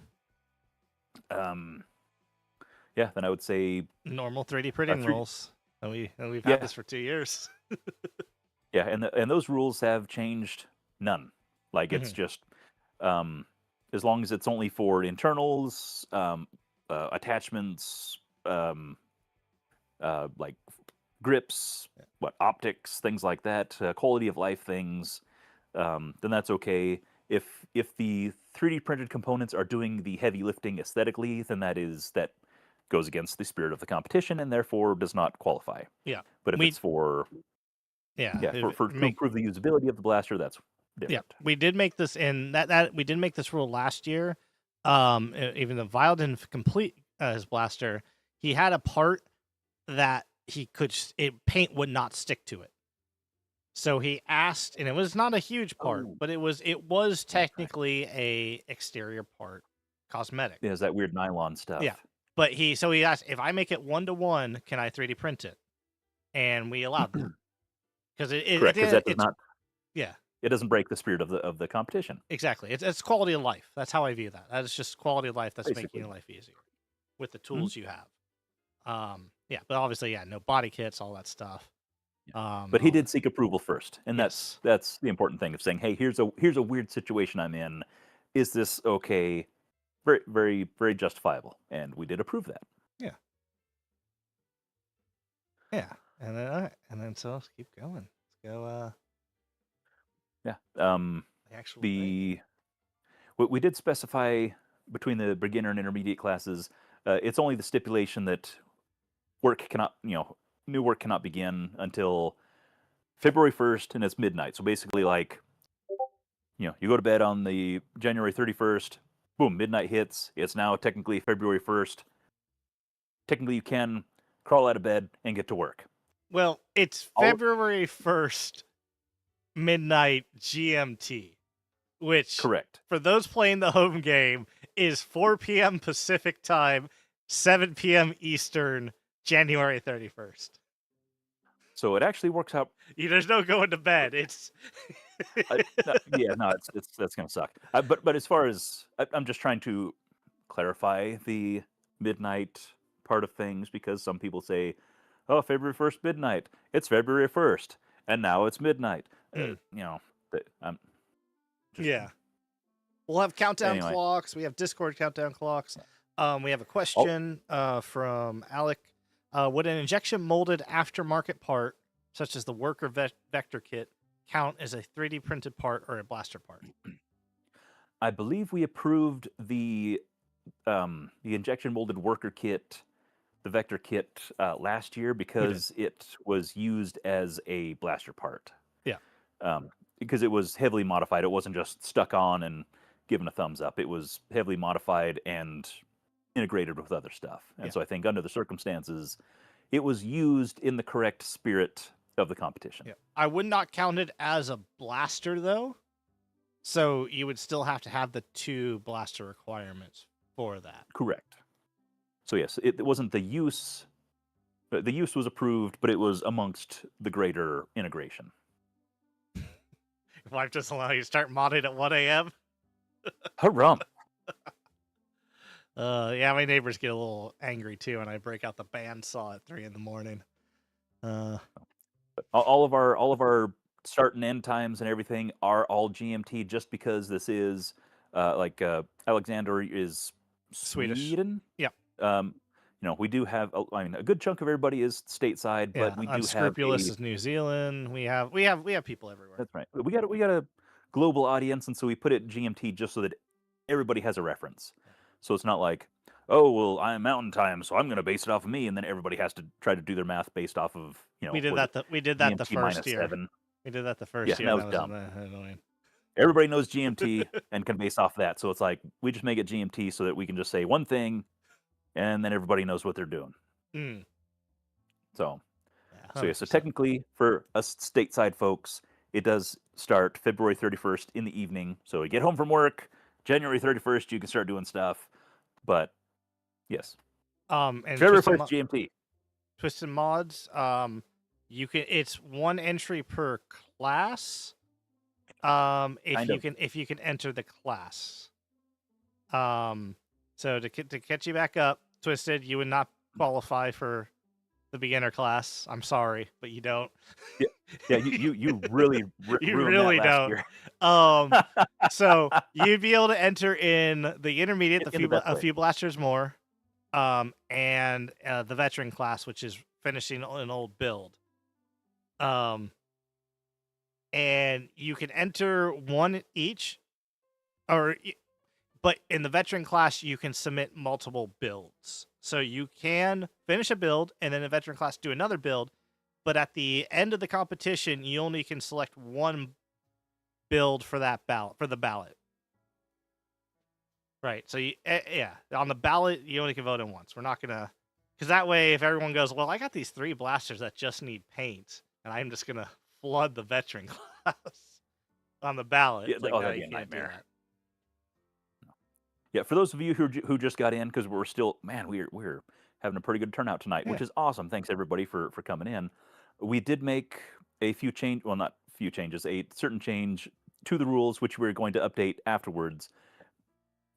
S1: Yeah, then I would say
S2: Normal 3D printing
S1: three-
S2: rules. And we've
S1: Yeah.
S2: had this for 2 years.
S1: yeah, and those rules have changed none. Like it's just as long as it's only for internals, attachments, like grips, optics, things like that, quality of life things, then that's okay. If the 3D printed components are doing the heavy lifting aesthetically, then that goes against the spirit of the competition and therefore does not qualify.
S2: Yeah.
S1: But if it's for to improve the usability of the blaster, that's different.
S2: Yeah, we did make this in that we did make this rule last year. Even though Vile didn't complete his blaster, he had a part that paint would not stick to it. So he asked, and it was not a huge part, but it was technically a exterior part, cosmetic.
S1: Yeah, it's that weird nylon stuff.
S2: Yeah, but he asked, if I make it 1-to-1, can I 3D print it? And we allowed that because
S1: correct, because that does not.
S2: Yeah,
S1: it doesn't break the spirit of the competition.
S2: Exactly, it's quality of life. That's how I view that. That is just quality of life. That's
S1: Basically.
S2: making your life easier with the tools you have. Yeah, but obviously, no body kits, all that stuff.
S1: But he did seek approval first, and that's the important thing of saying, hey, here's a weird situation I'm in. Is this okay? Very, very, very justifiable, and we did approve that.
S2: Yeah. Yeah, and then all right, and then so let's keep going. Let's go.
S1: Yeah.
S2: The actual
S1: we did specify between the beginner and intermediate classes. It's only the stipulation that new work cannot begin until February 1st, and it's midnight. So basically, like, you go to bed on the January 31st, boom, midnight hits. It's now technically February 1st. Technically, you can crawl out of bed and get to work.
S2: Well, it's February 1st, midnight GMT, which
S1: correct
S2: for those playing the home game is 4 p.m. Pacific time, 7 p.m. Eastern, January 31st.
S1: So it actually works out.
S2: There's no going to bed. It's
S1: that's gonna suck. But as far as I'm just trying to clarify the midnight part of things, because some people say, "Oh, February 1st midnight." It's February 1st, and now it's midnight.
S2: We'll have countdown clocks. We have Discord countdown clocks. We have a question from Alec. Would an injection molded aftermarket part such as the worker vector kit, count as a 3D printed part or a blaster part?
S1: I believe we approved the injection molded worker kit, the vector kit, last year because it was used as a blaster part.
S2: Yeah.
S1: Because it was heavily modified. It wasn't just stuck on and given a thumbs up. It was heavily modified and integrated with other stuff. And so I think under the circumstances, it was used in the correct spirit of the competition.
S2: Yeah. I would not count it as a blaster though. So you would still have to have the 2 blaster requirements for that.
S1: Correct. So yes, it wasn't the use. The use was approved, but it was amongst the greater integration.
S2: Your wife just allow you to start modding at 1 a.m.
S1: Harum.
S2: Yeah, my neighbors get a little angry too, and I break out the bandsaw at 3 in the morning.
S1: All of our start and end times and everything are all GMT, just because this is Alexander is
S2: Swedish.
S1: Sweden.
S2: Yeah.
S1: We do have. I mean, a good chunk of everybody is stateside, but we do
S2: Unscrupulous
S1: have
S2: is New Zealand. We have people everywhere.
S1: That's right. We got a global audience, and so we put it GMT just so that everybody has a reference. So it's not like, oh well, I'm Mountain Time, so I'm going to base it off of me, and then everybody has to try to do their math based off of
S2: We did that. We did that the
S1: GMT
S2: first year.
S1: -7.
S2: We did that the first year.
S1: That was dumb.
S2: Annoying.
S1: Everybody knows GMT and can base off that. So it's like we just make it GMT so that we can just say one thing, and then everybody knows what they're doing. So technically for us stateside folks, it does start February 31st in the evening. So you get home from work, January 31st, you can start doing stuff. But yes,
S2: and
S1: February 1st GMT.
S2: Twisted Mods, you can. It's 1 entry per class. If you can enter the class. So to catch you back up, Twisted, you would not qualify for the beginner class. I'm sorry, but you don't.
S1: Yeah, you really
S2: you really don't.
S1: Year.
S2: So you'd be able to enter in the intermediate, a few blasters more, and the veteran class, which is finishing an old build. And you can enter 1 each, but in the veteran class, you can submit multiple builds. So you can finish a build and then in the veteran class do another build, but at the end of the competition, you only can select 1 build for that ballot, for the ballot. Right. So on the ballot, you only can vote in once. We're not gonna, because that way, if everyone goes, well, I got these 3 blasters that just need paint, and I'm just gonna flood the veteran class on the ballot.
S1: Yeah, that'd be a nightmare. Yeah, for those of you who just got in, because we're still, man, we're having a pretty good turnout tonight, which is awesome. Thanks everybody for coming in. We did make a few not few changes, a certain change to the rules, which we're going to update afterwards.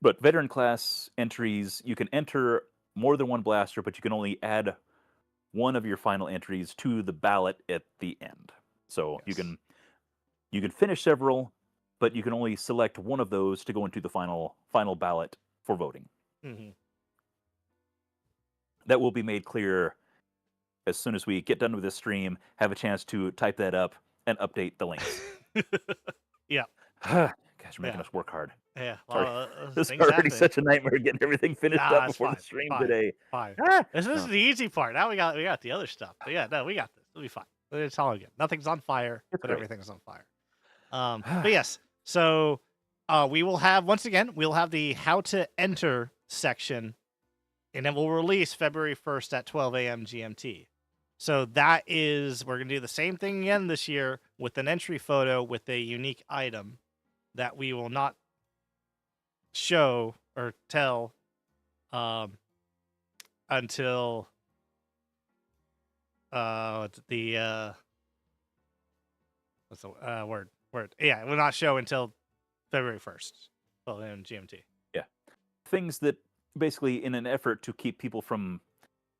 S1: But veteran class entries, you can enter more than 1 blaster, but you can only add 1 of your final entries to the ballot at the end. So you can finish several, but you can only select 1 of those to go into the final ballot for voting. That will be made clear as soon as we get done with this stream, have a chance to type that up and update the links.
S2: Yeah.
S1: Gosh, you're making us work hard.
S2: Yeah.
S1: Sorry. This is already such a nightmare getting everything finished up before the stream today.
S2: This is the easy part. Now we got the other stuff. But yeah, no, we got this. It'll be fine. It's all good. Nothing's on fire, but everything's on fire. But yes, so we will have, once again, we'll have the how to enter section, and then we'll release February 1st at 12 a.m. GMT. So that is, we're going to do the same thing again this year with an entry photo with a unique item that we will not show or tell until what's the word? Yeah, it will not show until February 1st. Well, in GMT.
S1: Yeah. Things that basically, in an effort to keep people from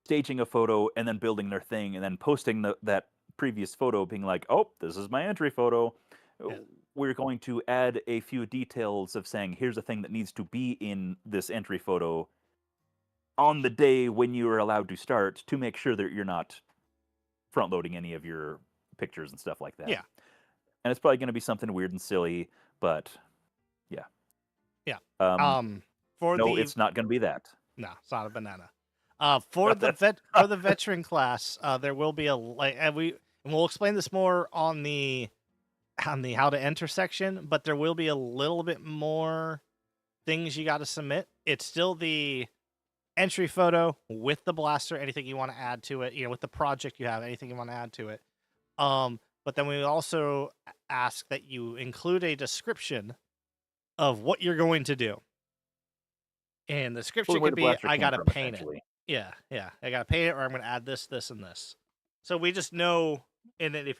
S1: staging a photo and then building their thing and then posting that previous photo being like, oh, this is my entry photo. Yeah. We're going to add a few details of saying, here's a thing that needs to be in this entry photo on the day when you are allowed to start, to make sure that you're not front loading any of your pictures and stuff like that.
S2: Yeah.
S1: And it's probably going to be something weird and silly, but yeah.
S2: Yeah.
S1: Um,
S2: For
S1: no,
S2: the
S1: it's not going to be that.
S2: no, it's not a banana. For the veteran class, there will be a and we'll explain this more on the how to enter section, but there will be a little bit more things you got to submit. It's still the entry photo with the blaster, anything you want to add to it, with the project you have, anything you want to add to it. But then we also ask that you include a description of what you're going to do. And the description
S1: Where
S2: could
S1: the
S2: be,
S1: blaster
S2: I
S1: came
S2: got to
S1: from,
S2: paint it.
S1: essentially.
S2: Yeah. I got to paint it, or I'm going to add this, this, and this. So we just know, and then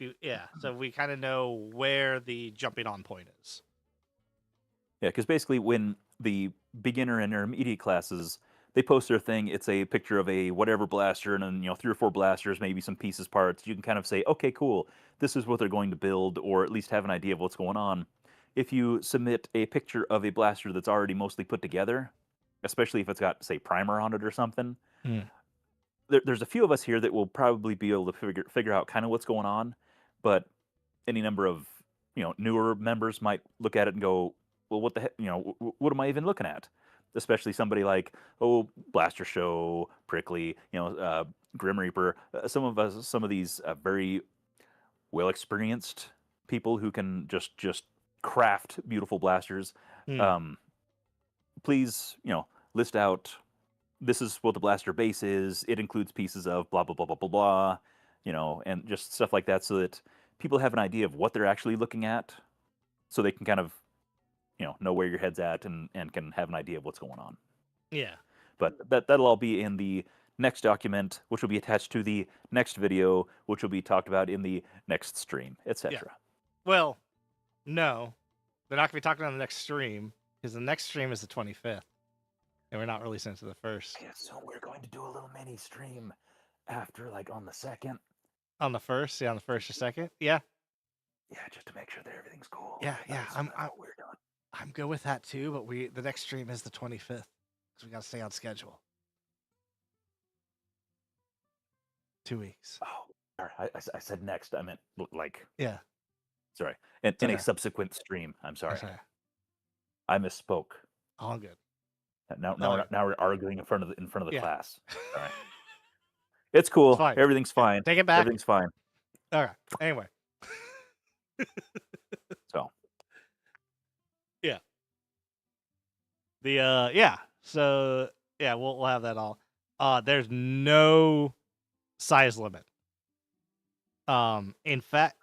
S2: so we kind of know where the jumping on point is.
S1: Yeah, because basically when the beginner and intermediate classes, they post their thing, it's a picture of a whatever blaster and then, 3 or 4 blasters, maybe some pieces, parts. You can kind of say, okay, cool, this is what they're going to build, or at least have an idea of what's going on. If you submit a picture of a blaster that's already mostly put together, especially if it's got, say, primer on it or something, there's a few of us here that will probably be able to figure out kind of what's going on, but any number of newer members might look at it and go, well, what the heck, what am I even looking at? Especially somebody like, Blaster Show, Prickly, Grim Reaper. Some of these very well experienced people who can just craft beautiful blasters. Please, list out, this is what the blaster base is. It includes pieces of blah blah blah blah blah blah, and just stuff like that, so that people have an idea of what they're actually looking at, so they can kind of know where your head's at and can have an idea of what's going on.
S2: Yeah.
S1: But that'll all be in the next document, which will be attached to the next video, which will be talked about in the next stream, etc.
S2: Yeah. Well, no, they're not going to be talking on the next stream, because the next stream is the 25th, and we're not releasing it to the 1st.
S1: Yeah, so we're going to do a little mini stream after, like, on the 2nd.
S2: On the 1st? Yeah, on the 1st or 2nd? Yeah.
S1: Yeah, just to make sure that everything's cool.
S2: Yeah.
S1: We're done.
S2: I'm good with that too, but the next stream is the 25th, because we got to stay on schedule. 2 weeks.
S1: Oh, I said next. I meant like.
S2: Yeah.
S1: Sorry. In a subsequent stream. I'm sorry. I misspoke.
S2: All good.
S1: Now we're arguing in front of the class. All right.
S2: It's
S1: It's cool.
S2: fine.
S1: Everything's fine.
S2: Take it back.
S1: Everything's fine.
S2: All right. Anyway.
S1: So.
S2: Yeah. So yeah, we'll have that all. There's no size limit. In fact,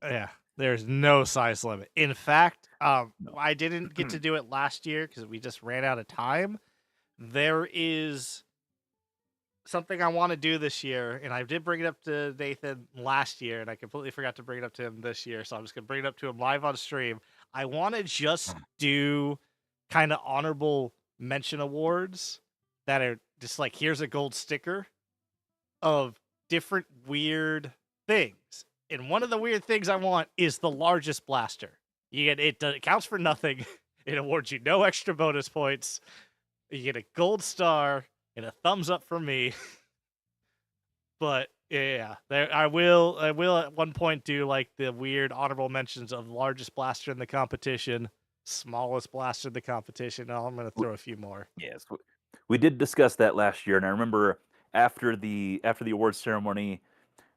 S2: yeah, there's no size limit. In fact, I didn't get to do it last year because we just ran out of time. There is something I want to do this year, and I did bring it up to Nathan last year, and I completely forgot to bring it up to him this year, so I'm just gonna bring it up to him live on stream. I want to just do kind of honorable mention awards that are just like, here's a gold sticker of different weird things. And one of the weird things I want is the largest blaster. You get it counts for nothing. It awards you no extra bonus points. You get a gold star and a thumbs up from me. But yeah, I will at one point do like the weird honorable mentions of largest blaster in the competition, smallest blaster in the competition. I'm gonna throw a few more.
S1: Yes, we did discuss that last year, and I remember after the awards ceremony,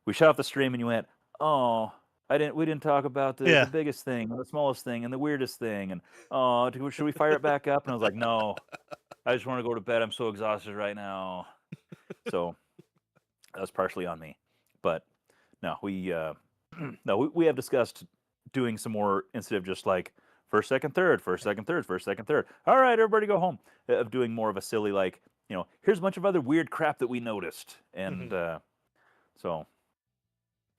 S1: we shut off the stream, and you went, "Oh, we didn't talk about the biggest thing, and the smallest thing, and the weirdest thing, and should we fire it back up?" And I was like, "No, I just want to go to bed. I'm so exhausted right now." So that was partially on me, but no, we have discussed doing some more instead of just like first, second, third, first, second, third, first, second, third. All right, everybody go home. Of doing more of a silly, like, here's a bunch of other weird crap that we noticed. And so,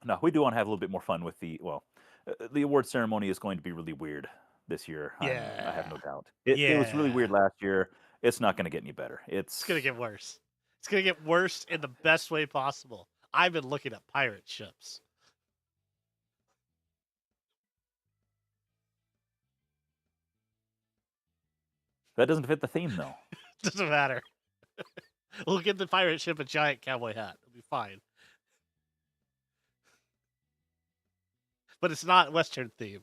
S1: no, we do want to have a little bit more fun with the award ceremony is going to be really weird this year.
S2: Yeah.
S1: I have no doubt. It was really weird last year. It's not going to get any better. It's
S2: going to get worse. It's going to get worse in the best way possible. I've been looking at pirate ships.
S1: That doesn't fit the theme, though.
S2: Doesn't matter. We'll give the pirate ship a giant cowboy hat. It'll be fine. but it's not Western themed.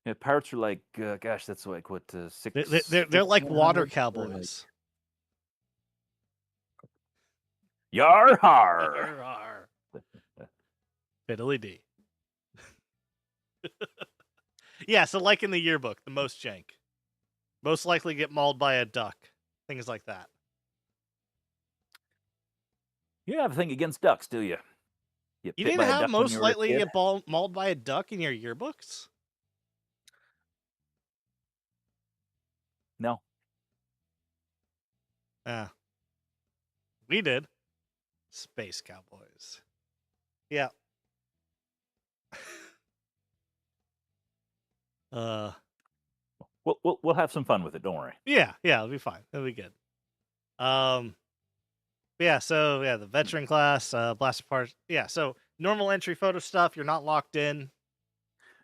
S1: Yeah, pirates are like, gosh, that's like what
S2: They're like water
S1: 1600? They're like,
S2: cowboys.
S1: yar har.
S2: Arr, arr. Fiddly dee. Yeah, so like in the yearbook, the most jank. Most likely get mauled by a duck. Things like that.
S1: You have a thing against ducks, do you? Get
S2: You
S1: bit
S2: didn't
S1: by a
S2: have
S1: duck when
S2: most
S1: you were a
S2: likely
S1: kid?
S2: get mauled by a duck in your yearbooks?
S1: No.
S2: Yeah. We did. Space Cowboys. Yeah.
S1: We'll have some fun with it. Don't worry.
S2: Yeah, it'll be fine. It'll be good. Yeah, so yeah, the veteran class, blaster parts. Yeah, so normal entry photo stuff, you're not locked in.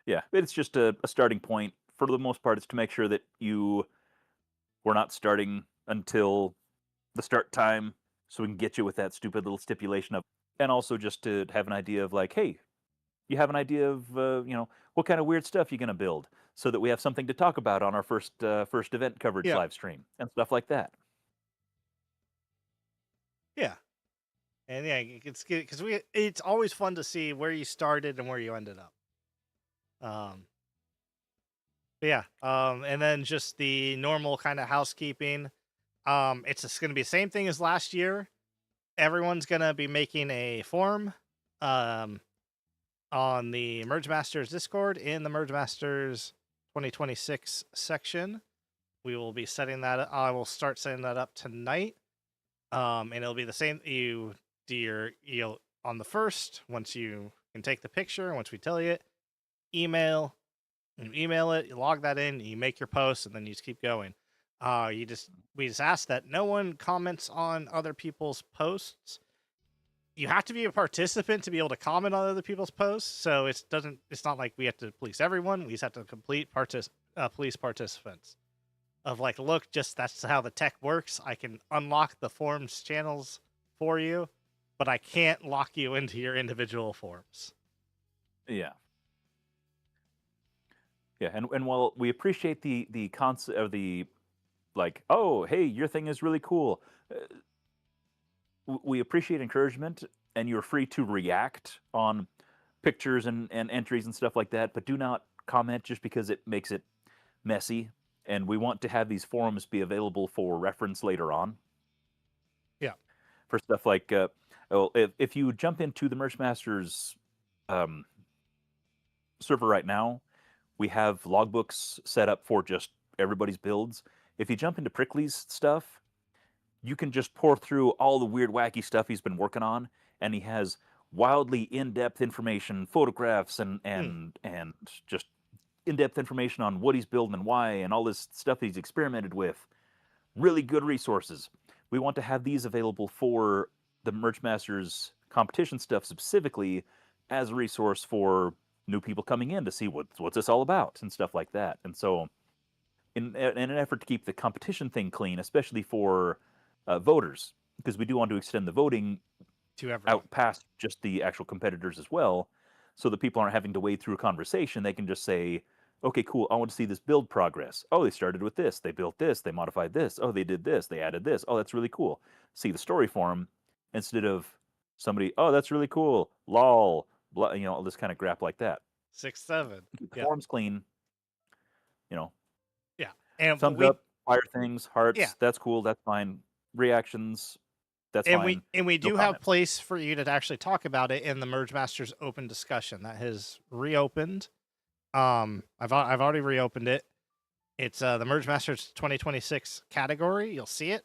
S1: Yeah, it's just a starting point. For the most part, it's to make sure that you were not starting until the start time, so we can get you with that stupid little stipulation of, and also just to have an idea of like, hey, you have an idea of what kind of weird stuff you're going to build, so that we have something to talk about on our first event coverage
S2: Yeah.
S1: live stream and stuff like that.
S2: Yeah. And yeah, it's good because it's always fun to see where you started and where you ended up. Yeah. And then just the normal kind of housekeeping. It's just gonna be the same thing as last year. Everyone's gonna be making a form on the MergeMasters Discord in the MergeMasters 2026 section. We will be setting that up. I will start setting that up tonight. And it'll be the same. You do your on the first, once you can take the picture, once we tell you it, you email it, you log that in, you make your post, and then you just keep going. We just ask that no one comments on other people's posts. You have to be a participant to be able to comment on other people's posts. So it's not like we have to police everyone. We just have to police participants. Of like, look, just that's how the tech works. I can unlock the forums channels for you, but I can't lock you into your individual forums.
S1: Yeah. Yeah, and while we appreciate the concept of the, like, oh, hey, your thing is really cool, we appreciate encouragement, and you're free to react on pictures and entries and stuff like that, but do not comment just because it makes it messy. And we want to have these forums be available for reference later on.
S2: Yeah.
S1: For stuff like, if you jump into the MergeMasters server right now, we have logbooks set up for just everybody's builds. If you jump into Prickly's stuff, you can just pour through all the weird, wacky stuff he's been working on, and he has wildly in-depth information, photographs, and just in-depth information on what he's building and why, and all this stuff he's experimented with. Really good resources. We want to have these available for the MergeMasters competition stuff specifically as a resource for new people coming in to see what's this all about and stuff like that. And so, in an effort to keep the competition thing clean, especially for voters, because we do want to extend the voting
S2: to everyone
S1: out past just the actual competitors as well, so that people aren't having to wade through a conversation. They can just say, okay, cool, I want to see this build progress. Oh, they started with this, they built this, they modified this, oh, they did this, they added this, oh, that's really cool. See the story for them, instead of somebody, oh, that's really cool, lol, blah, all this kind of crap like that.
S2: 6-7.
S1: Keep the forums clean,
S2: Yeah. And
S1: thumbs up, fire things, hearts,
S2: Yeah.
S1: that's cool, that's fine. Reactions, that's fine.
S2: We do
S1: No
S2: have
S1: comment.
S2: place for you to actually talk about it in the MergeMasters open discussion that has reopened. I've already reopened it. It's the MergeMasters 2026 category. You'll see it.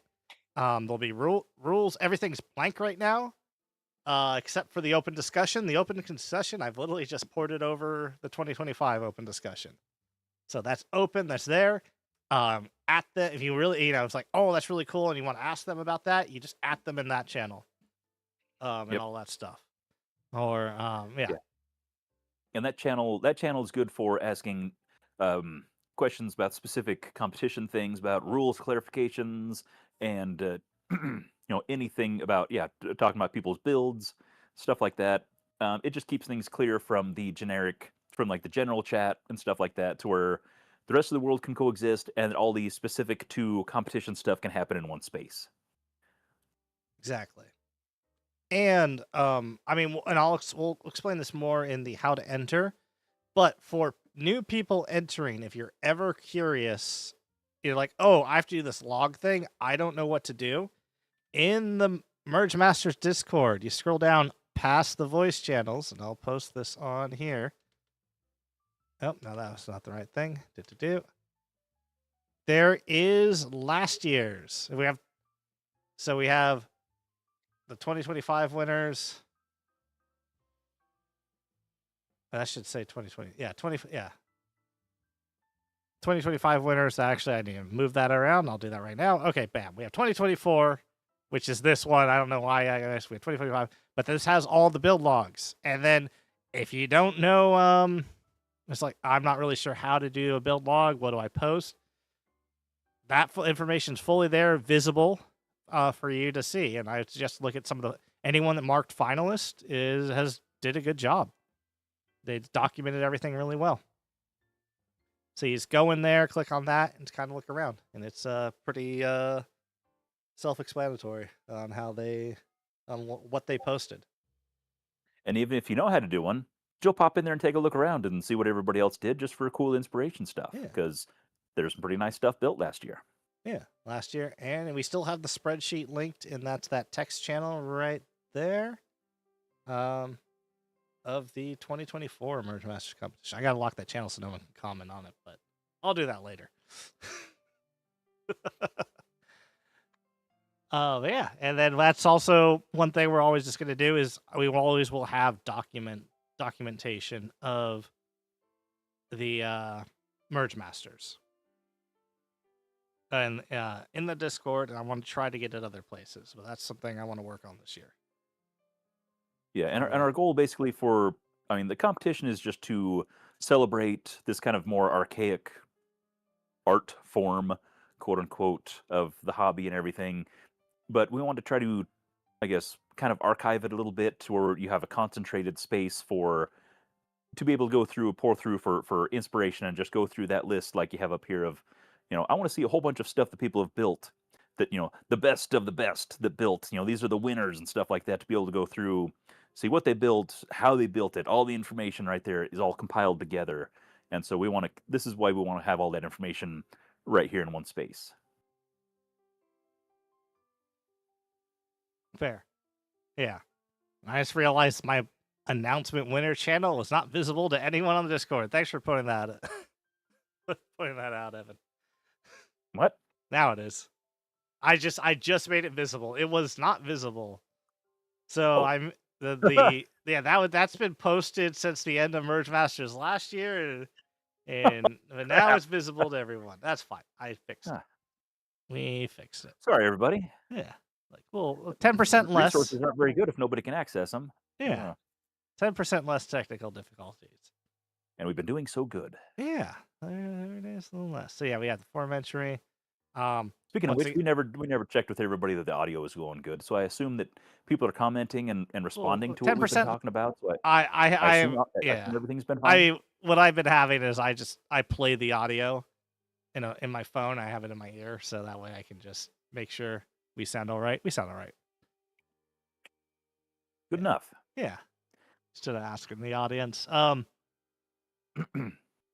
S2: There'll be rules. Everything's blank right now, except for the open discussion. The open discussion, I've literally just ported over the 2025 open discussion. So that's open. That's there. If you really, it's like, oh, that's really cool, and you want to ask them about that, you just at them in that channel, and all that stuff. Or yeah.
S1: And that channel is good for asking questions about specific competition things, about rules clarifications, and anything about talking about people's builds. stuff like that. It just keeps things clear from the general chat and stuff like that, to where the rest of the world can coexist, and all the specific to competition stuff can happen in one space.
S2: Exactly. And I mean, and we'll explain this more in the how to enter. But for new people entering, if you're ever curious, you're like, oh, I have to do this log thing. I don't know what to do. In the MergeMasters Discord, you scroll down past the voice channels, and I'll post this on here. Oh, no, that was not the right thing. There is last year's. We have the 2025 winners. I should say 2020. Yeah, 2025 winners. Actually, I need to move that around. I'll do that right now. Okay, bam. We have 2024, which is this one. I don't know why I guess we have 2025, but this has all the build logs. And then if you don't know, it's like, I'm not really sure how to do a build log. What do I post? That information is fully there, visible for you to see. And I just look at anyone that marked finalist did a good job. They documented everything really well. So you just go in there, click on that, and kind of look around. And it's pretty self-explanatory on what they posted.
S1: And even if you know how to do one, you'll pop in there and take a look around and see what everybody else did, just for cool inspiration stuff. Because there's some pretty nice stuff built last year.
S2: Yeah, last year. And we still have the spreadsheet linked, and that's that text channel right there. Of the 2024 MergeMasters Competition. I gotta lock that channel so no one can comment on it, but I'll do that later. Yeah, and then that's also one thing we're always just gonna do is we always will have documentation of the MergeMasters. And in the Discord, and I want to try to get it other places, but that's something I want to work on this year.
S1: Yeah, and our goal basically the competition is just to celebrate this kind of more archaic art form, quote unquote, of the hobby and everything. But we want to try to, I guess, kind of archive it a little bit, to where you have a concentrated space to be able to pour through for inspiration, and just go through that list like you have up here of, I want to see a whole bunch of stuff that people have built, that, the best of the best that built, these are the winners and stuff like that, to be able to go through, see what they built, how they built it, all the information right there is all compiled together. And so this is why we want to have all that information right here in one space.
S2: Fair. Yeah. I just realized my announcement winner channel was not visible to anyone on the Discord. Thanks for pointing that out, Evan.
S1: What?
S2: Now it is. I just made it visible. It was not visible. So I'm that's been posted since the end of MergeMasters last year, and but now it's visible to everyone. That's fine. I fixed it. We fixed it.
S1: Sorry, everybody.
S2: Yeah. 10% less.
S1: Resources aren't very good if nobody can access them.
S2: Yeah. 10% less technical difficulties.
S1: And we've been doing so good.
S2: Yeah. There it is, a little less. So yeah, we have the form entry.
S1: Speaking of which, we never checked with everybody that the audio is going good. So I assume that people are commenting and responding to what we've been talking about. So I assume everything's been fine.
S2: What I've been having is I play the audio in my phone. I have it in my ear, so that way I can just make sure we sound all right. We sound all right.
S1: Good enough.
S2: Yeah. Instead of asking the audience.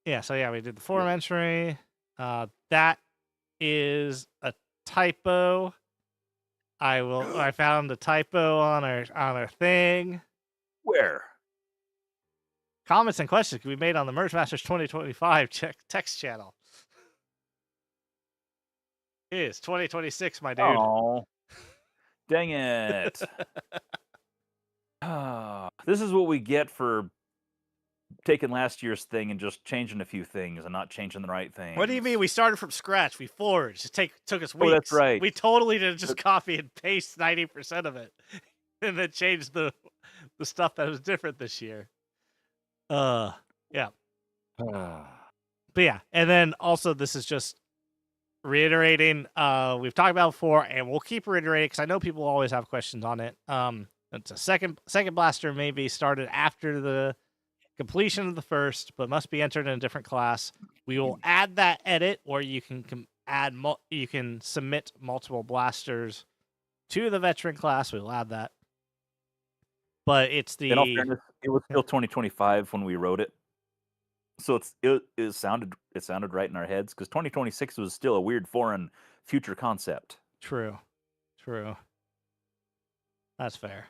S2: Yeah, so yeah, we did the form entry. That is a typo. I found a typo on our thing.
S1: Where?
S2: Comments and questions can be made on the MergeMasters 2025 text channel. It is 2026, my dude.
S1: Oh, dang it. This is what we get for taking last year's thing and just changing a few things and not changing the right thing.
S2: What do you mean? We started from scratch. We forged. It took us weeks.
S1: Oh, that's right.
S2: We totally did just copy and paste 90% of it, and then change the stuff that was different this year. Yeah. But yeah, and then also this is just reiterating. We've talked about before, and we'll keep reiterating because I know people always have questions on it. It's a second blaster may be started after the completion of the first, but must be entered in a different class. We will add that edit, or you can you can submit multiple blasters to the veteran class. We'll add that. But it's
S1: In all
S2: the
S1: fairness, it was still 2025 when we wrote it, so it sounded right in our heads because 2026 was still a weird foreign future concept.
S2: true. That's fair.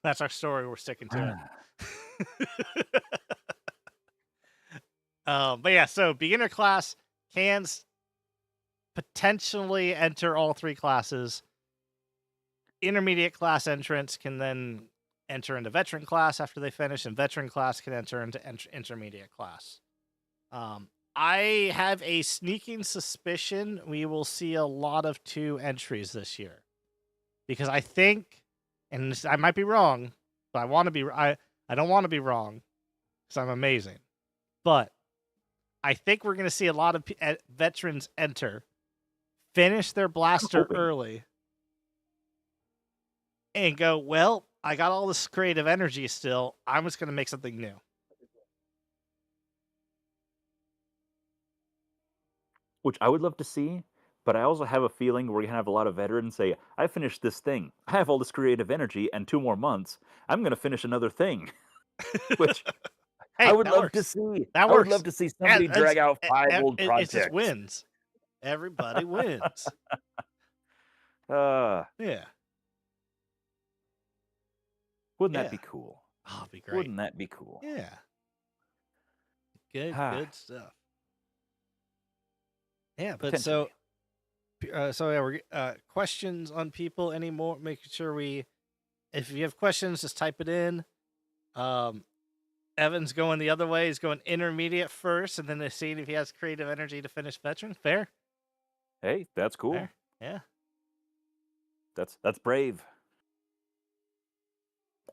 S2: That's our story. We're sticking to it. But yeah, so beginner class can potentially enter all three classes. Intermediate class entrants can then enter into veteran class after they finish, and veteran class can enter into intermediate class. I have a sneaking suspicion we will see a lot of 2 entries this year, because I think, and I might be wrong, but I don't want to be wrong because I'm amazing, but I think we're going to see a lot of veterans enter, finish their blaster early, and go, well, I got all this creative energy still. I'm just going to make something new.
S1: Which I would love to see, but I also have a feeling we're going to have a lot of veterans say, I finished this thing. I have all this creative energy and 2 more months. I'm going to finish another thing. Which
S2: hey,
S1: I would love to
S2: works.
S1: see.
S2: That
S1: I would
S2: works.
S1: love to see somebody drag out 5 old projects.
S2: It just wins. Everybody wins. Yeah.
S1: Wouldn't that be cool?
S2: Oh, it'd be great.
S1: Wouldn't that be cool?
S2: Yeah. Good stuff. Yeah, but so yeah, we're questions on people anymore. Making sure if you have questions, just type it in. Evan's going the other way. He's going intermediate first, and then they're seeing if he has creative energy to finish veteran. Fair.
S1: Hey, that's cool.
S2: Fair. Yeah.
S1: That's brave.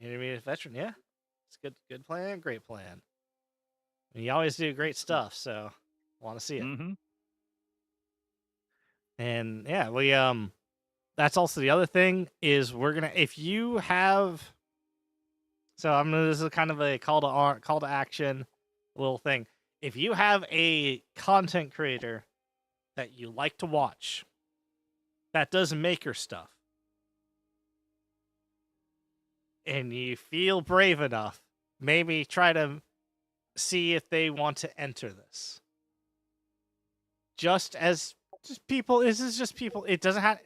S2: Intermediate veteran, yeah. It's good plan, great plan. And you always do great stuff, so I want to see it.
S1: Mm-hmm.
S2: And yeah, we that's also the other thing is we're gonna, if you have, so this is kind of a call to action little thing. If you have a content creator that you like to watch that does maker stuff, and you feel brave enough, maybe try to see if they want to enter this. Just people, this is just people. It doesn't have,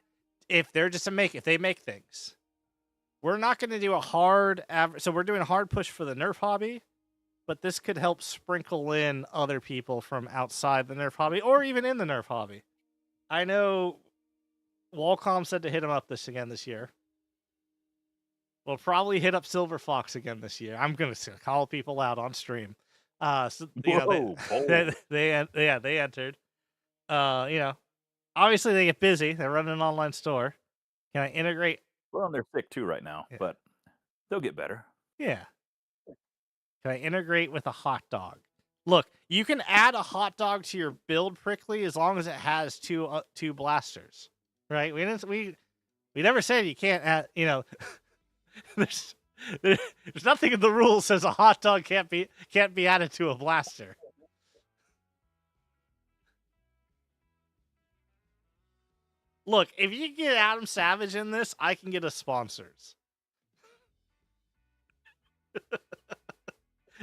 S2: if they're just if they make things. We're not going to do a hard average, so we're doing a hard push for the Nerf hobby, but this could help sprinkle in other people from outside the Nerf hobby, or even in the Nerf hobby. I know Walcom said to hit him up this year. We'll probably hit up Silver Fox again this year. I'm gonna call people out on stream. So you know, they entered. You know, obviously they get busy. They're running an online store. Can I integrate?
S1: Well, they're sick too right now, but they'll get better.
S2: Yeah. Can I integrate with a hot dog? Look, you can add a hot dog to your build prickly as long as it has two blasters, right? We never said you can't add. You know, there's nothing in the rules says a hot dog can't be added to a blaster. Look, if you get Adam Savage in this, I can get us sponsors.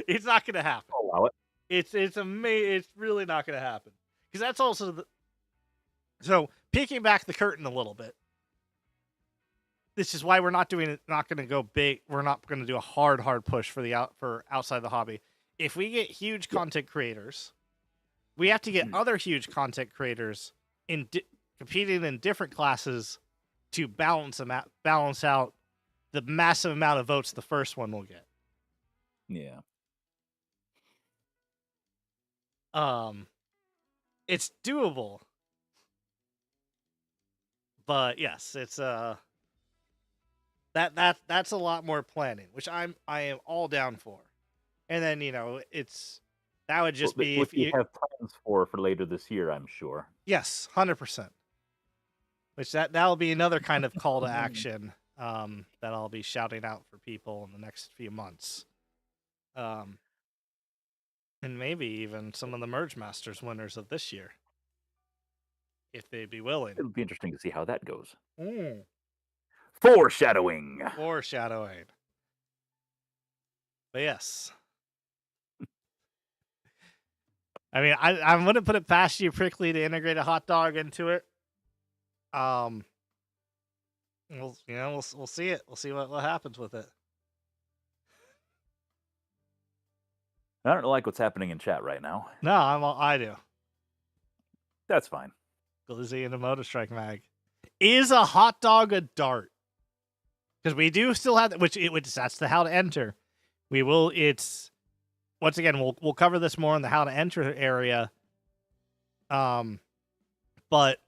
S2: It's not going to happen.
S1: I'll allow it.
S2: It's amazing. It's really not going to happen, because that's also so peeking back the curtain a little bit. This is why we're not going to go big. We're not going to do a hard push for outside the hobby. If we get huge content creators, we have to get other huge content creators competing in different classes to balance out the massive amount of votes the first one will get.
S1: Yeah.
S2: It's doable. But yes, it's that's a lot more planning, which I am all down for. And then, you know, that would just be
S1: if you have plans for later this year, I'm sure.
S2: Yes, 100%. Which that'll be another kind of call to action that I'll be shouting out for people in the next few months. And maybe even some of the MergeMasters winners of this year, if they'd be willing.
S1: It'll be interesting to see how that goes.
S2: Mm.
S1: Foreshadowing.
S2: Foreshadowing. But yes. I mean, I'm going to put it past you, Prickly, to integrate a hot dog into it. We'll see it. We'll see what happens with it.
S1: I don't like what's happening in chat right now.
S2: No, I do.
S1: That's fine.
S2: Glizzy and a Motor Strike Mag. Is a hot dog a dart? Because we do still have which that's the how to enter. We will. It's once again we'll cover this more in the how to enter area. But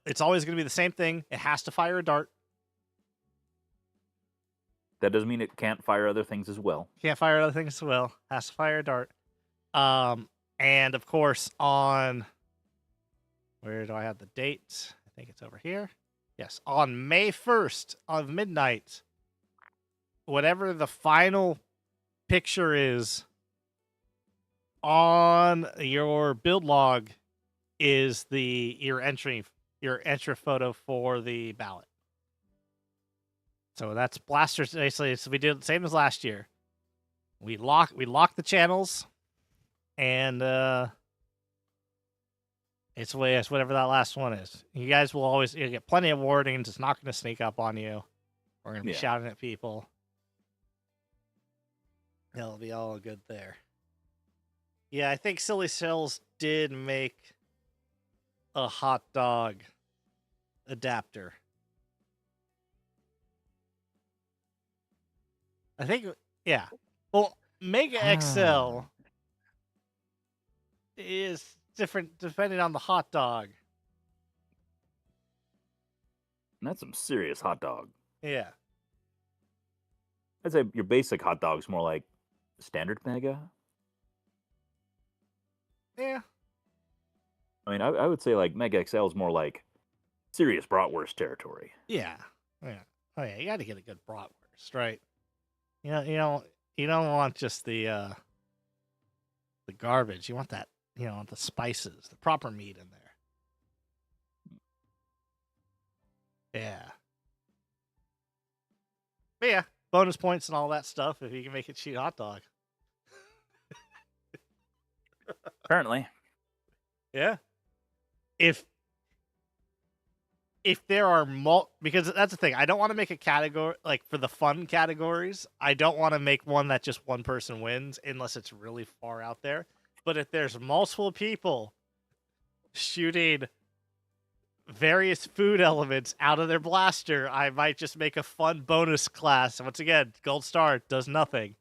S2: it's always going to be the same thing. It has to fire a dart.
S1: That doesn't mean it can't fire other things as well.
S2: Can't fire other things as well. Has to fire a dart. And of course on where do I have the date? I think it's over here. Yes, on May 1st of midnight, whatever the final picture is on your build log is your entry photo for the ballot. So that's blasters. Basically, so we did the same as last year. We lock the channels, and it's whatever that last one is. You guys will always get plenty of warnings. It's not going to sneak up on you. We're going to be shouting at people. It'll be all good there. Yeah, I think Silly Cells did make a hot dog adapter. I think, yeah. Well, Mega XL is different depending on the hot dog.
S1: And that's some serious hot dog.
S2: Yeah.
S1: I'd say your basic hot dog's more like standard Mega.
S2: Yeah.
S1: I mean, I would say like Mega XL is more like serious bratwurst territory.
S2: Yeah. Yeah. Oh yeah, you got to get a good bratwurst, right? You don't want just the garbage. You want that, the spices, the proper meat in there. Yeah. But yeah, bonus points and all that stuff if you can make it cheat hot dog.
S1: Apparently.
S2: Yeah. If there are because that's the thing, I don't want to make a category like for the fun categories. I don't want to make one that just one person wins unless it's really far out there. But if there's multiple people shooting various food elements out of their blaster, I might just make a fun bonus class. Once again, Gold Star does nothing.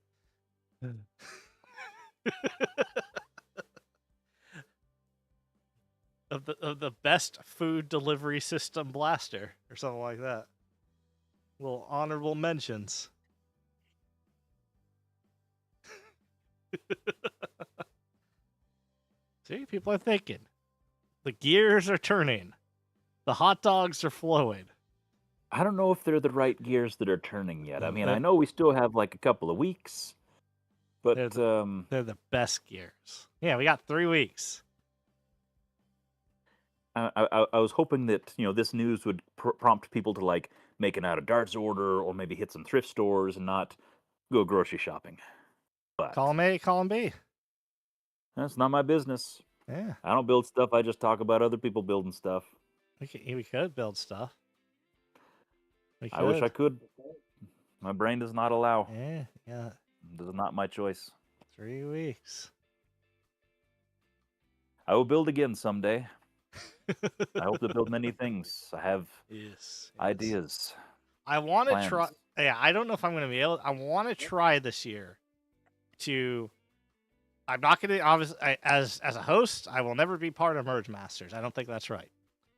S2: Of the best food delivery system blaster or something like that. Little honorable mentions. See, people are thinking. The gears are turning. The hot dogs are flowing.
S1: I don't know if they're the right gears that are turning yet. I mean, I know we still have like a couple of weeks, but
S2: they're the best gears. Yeah, we got 3 weeks.
S1: I was hoping that this news would prompt people to like make an out of darts order or maybe hit some thrift stores and not go grocery shopping. But
S2: column A, column B.
S1: That's not my business.
S2: Yeah,
S1: I don't build stuff. I just talk about other people building stuff.
S2: We could build stuff.
S1: I wish I could. My brain does not allow.
S2: Yeah.
S1: This is not my choice.
S2: 3 weeks.
S1: I will build again someday. I hope to build many things. I have ideas.
S2: I want to try. Yeah, I don't know if I'm going to be able. I want to try this year. I'm not going to obviously as a host. I will never be part of MergeMasters. I don't think that's right.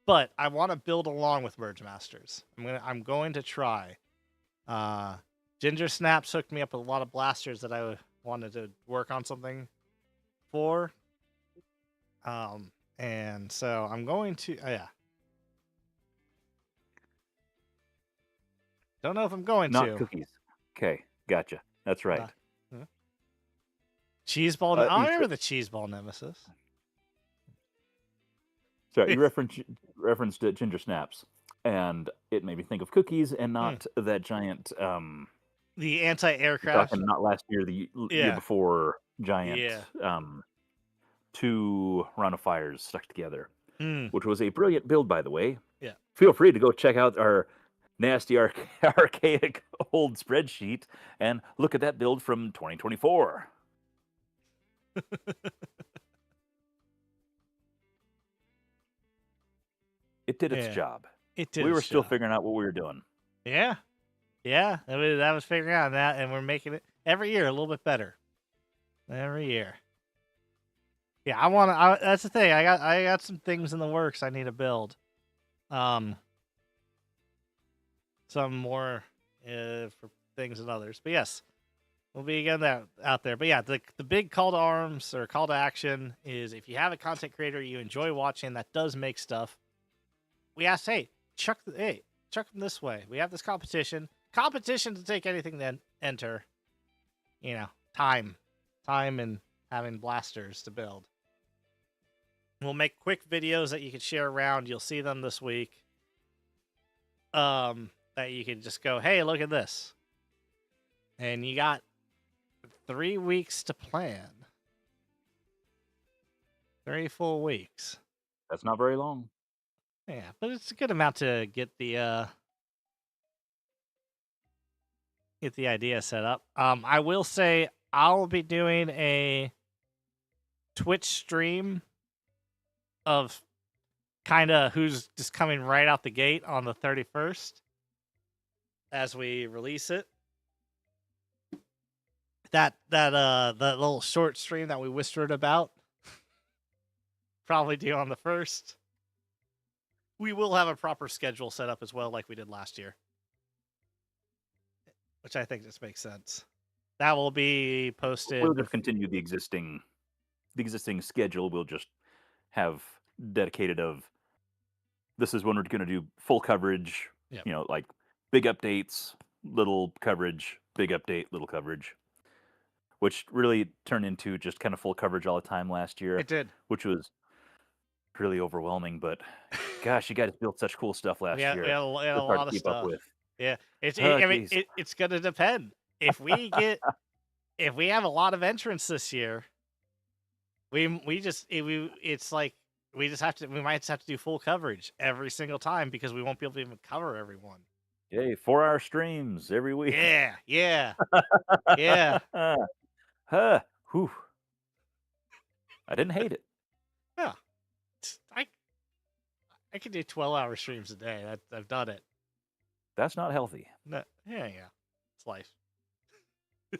S2: But I want to build along with MergeMasters. I'm going to try. Ginger Snaps hooked me up with a lot of blasters that I wanted to work on something for. And so I'm going to, Don't know if I'm going
S1: Not
S2: to.
S1: cookies. Okay, gotcha. That's right.
S2: Yeah. Cheese ball. I
S1: You
S2: remember the cheese ball nemesis.
S1: sorry, you referenced ginger snaps, and it made me think of cookies and not that giant.
S2: The
S1: You're
S2: anti-aircraft.
S1: talking not last year, the year
S2: Yeah.
S1: before, giant
S2: Yeah.
S1: 2 fires stuck together,
S2: Mm.
S1: which was a brilliant build, by the way.
S2: Yeah.
S1: Feel free to go check out our nasty archaic old spreadsheet and look at that build from 2024. It did its
S2: Yeah.
S1: job.
S2: It did.
S1: We were
S2: its
S1: still
S2: job.
S1: figuring out what we were doing.
S2: Yeah. Yeah. That was figuring out that, and we're making it every year a little bit better. Every year. Yeah, that's the thing. I got some things in the works I need to build. Some more for things and others. But yes, we'll be getting that out there. But yeah, the big call to arms or call to action is if you have a content creator you enjoy watching that does make stuff, we ask, hey, chuck them this way. We have this competition. Competition to take anything then enter. You know, time and having blasters to build. We'll make quick videos that you can share around. You'll see them this week. That you can just go, hey, look at this. And you got 3 weeks to plan. 3 full weeks.
S1: That's not very long.
S2: Yeah, but it's a good amount to get the idea set up. I will say I'll be doing a Twitch stream of kind of who's just coming right out the gate on the 31st as we release it. That little short stream that we whispered about probably do on the 1st. We will have a proper schedule set up as well, like we did last year, which I think just makes sense. That will be posted.
S1: We'll just continue the existing schedule. We'll just have dedicated of this is when we're going to do full coverage.
S2: Yep.
S1: You know, like big updates, little coverage, big update, little coverage, which really turned into just kind of full coverage all the time last year.
S2: It did,
S1: which was really overwhelming. But gosh, you guys built such cool stuff last year.
S2: We had a lot of stuff. Yeah, I mean, it's going to depend. If we have a lot of entrants this year, we might just have to do full coverage every single time because we won't be able to even cover everyone.
S1: Yay, 4-hour streams every week.
S2: Yeah. Yeah.
S1: Whew. I didn't hate it.
S2: Yeah. I can do 12-hour streams a day. I've done it.
S1: That's not healthy.
S2: No, yeah. It's life. You're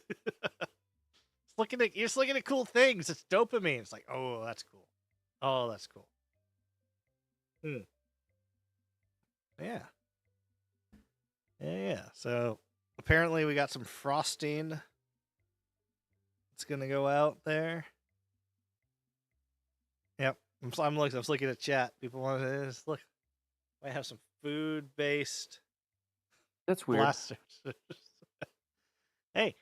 S2: just looking at cool things. It's dopamine. It's like, oh, that's cool. Oh, that's cool. Yeah. So apparently we got some frosting. It's gonna go out there. Yep. I'm looking at chat. People want to just look. Might have some food-based.
S1: That's weird.
S2: Blasters. Hey,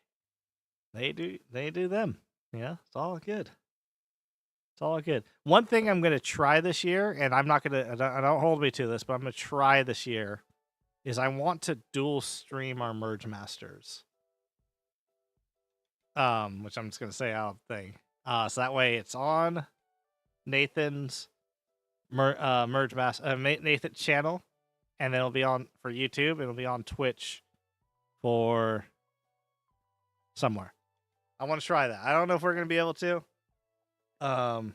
S2: they do them. Yeah, it's all good. It's all good. One thing I'm gonna try this year, and I'm not gonna. Don't hold me to this, but I'm gonna try this year. Is I want to dual stream our MergeMasters. Which I'm just gonna say out of the thing. So that way it's on Nathan's Nathan channel, and then it'll be on for YouTube. It'll be on Twitch for somewhere. I want to try that. I don't know if we're gonna be able to. But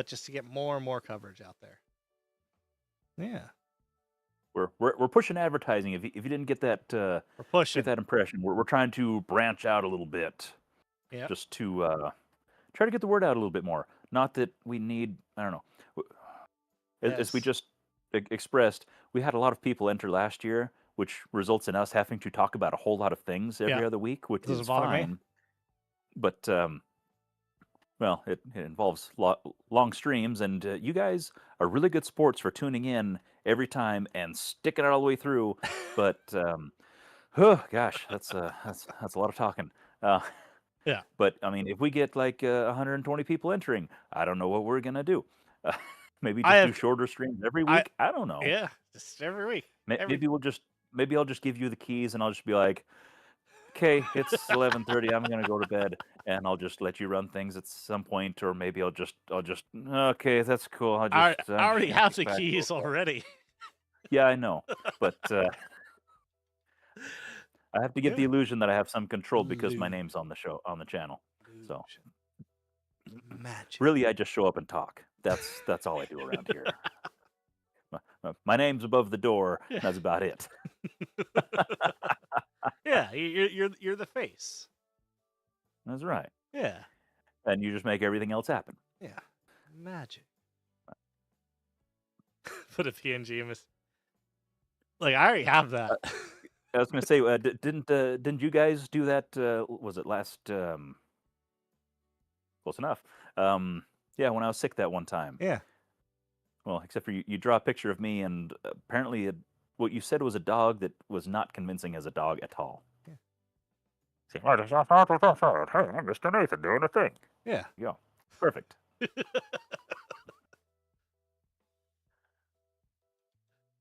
S2: just to get more and more coverage out there. Yeah.
S1: We're pushing advertising. If you didn't get that,
S2: we're pushing.
S1: Get that impression. We're trying to branch out a little bit.
S2: Yeah.
S1: Just to try to get the word out a little bit more. Not that we need. I don't know. As we just expressed, we had a lot of people enter last year, which results in us having to talk about a whole lot of things every other week, which is fine. But Well, it involves long streams, and you guys are really good sports for tuning in every time and sticking it all the way through. But oh gosh, that's a lot of talking. Uh,
S2: Yeah.
S1: but I mean, if we get like 120 people entering, I don't know what we're gonna do. Uh, maybe
S2: I
S1: just do
S2: have
S1: shorter streams every
S2: I
S1: week. I don't know.
S2: yeah, just every week. Every
S1: Maybe maybe I'll just give you the keys, and I'll just be like, okay, it's 11:30. I'm gonna go to bed, and I'll just let you run things at some point, or maybe I'll just okay, that's cool.
S2: I
S1: I'm just
S2: already
S1: gonna
S2: have
S1: kick
S2: the
S1: back. Go
S2: keys
S1: to bed.
S2: already.
S1: Yeah, I know, but I have to give the
S2: Yeah.
S1: illusion that I have some control because my
S2: Illusion.
S1: name's on the show on the channel. So
S2: Illusion. Magic.
S1: really, I just show up and talk. That's all I do around here. My name's above the door.
S2: Yeah.
S1: That's about it.
S2: Yeah, you're the face.
S1: That's right.
S2: Yeah.
S1: And you just make everything else happen.
S2: Yeah. Magic. Put a PNG in this. Like I already have that.
S1: I was gonna say, didn't you guys do that? Was it last? Close enough. Yeah, when I was sick that one time.
S2: Yeah.
S1: Well, except for you draw a picture of me, and apparently what you said was a dog that was not convincing as a dog at all.
S2: Yeah.
S1: Say, "Oh, this is- hey, I'm Mr. Nathan doing a thing."
S2: Yeah.
S1: Yeah, perfect.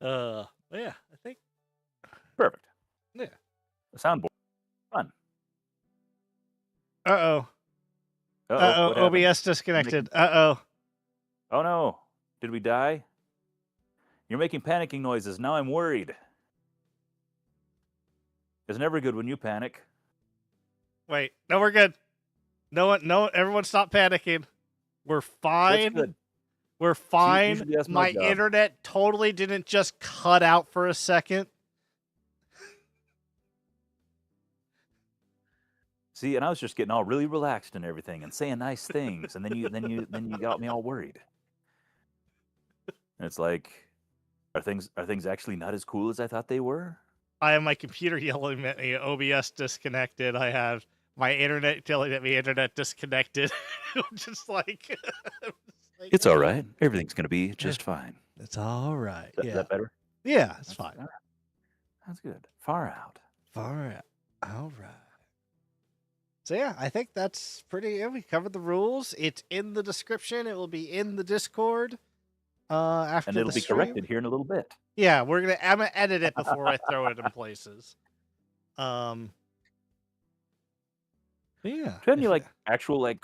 S2: Yeah, I think
S1: Perfect.
S2: yeah.
S1: The soundboard. Fun.
S2: Uh-oh.
S1: Uh-oh, what happened?
S2: OBS disconnected. Uh-oh.
S1: Oh no, did we die? You're making panicking noises. Now I'm worried. It's never good when you panic.
S2: Wait. No, we're good. No, everyone stop panicking. We're fine.
S1: That's good.
S2: We're fine.
S1: Usually that's my
S2: My
S1: job.
S2: internet totally didn't just cut out for a second.
S1: See, and I was just getting all really relaxed and everything, and saying nice things, and then you got me all worried. And it's like, are things actually not as cool as I thought they were?
S2: I have my computer yelling at me, OBS disconnected. I have my internet yelling at me, internet disconnected. Just like,
S1: It's all right. Everything's gonna be just fine.
S2: it's all right.
S1: Is
S2: Yeah.
S1: that better?
S2: Yeah, it's fine.
S1: All right. That's good. Far out.
S2: All right. So yeah, I think that's pretty. Yeah, we covered the rules. It's in the description. It will be in the Discord. After
S1: And it'll
S2: the
S1: be
S2: stream.
S1: corrected here in a little bit.
S2: Yeah, I'm gonna edit it before I throw it in places. Yeah.
S1: Do you have any like actual like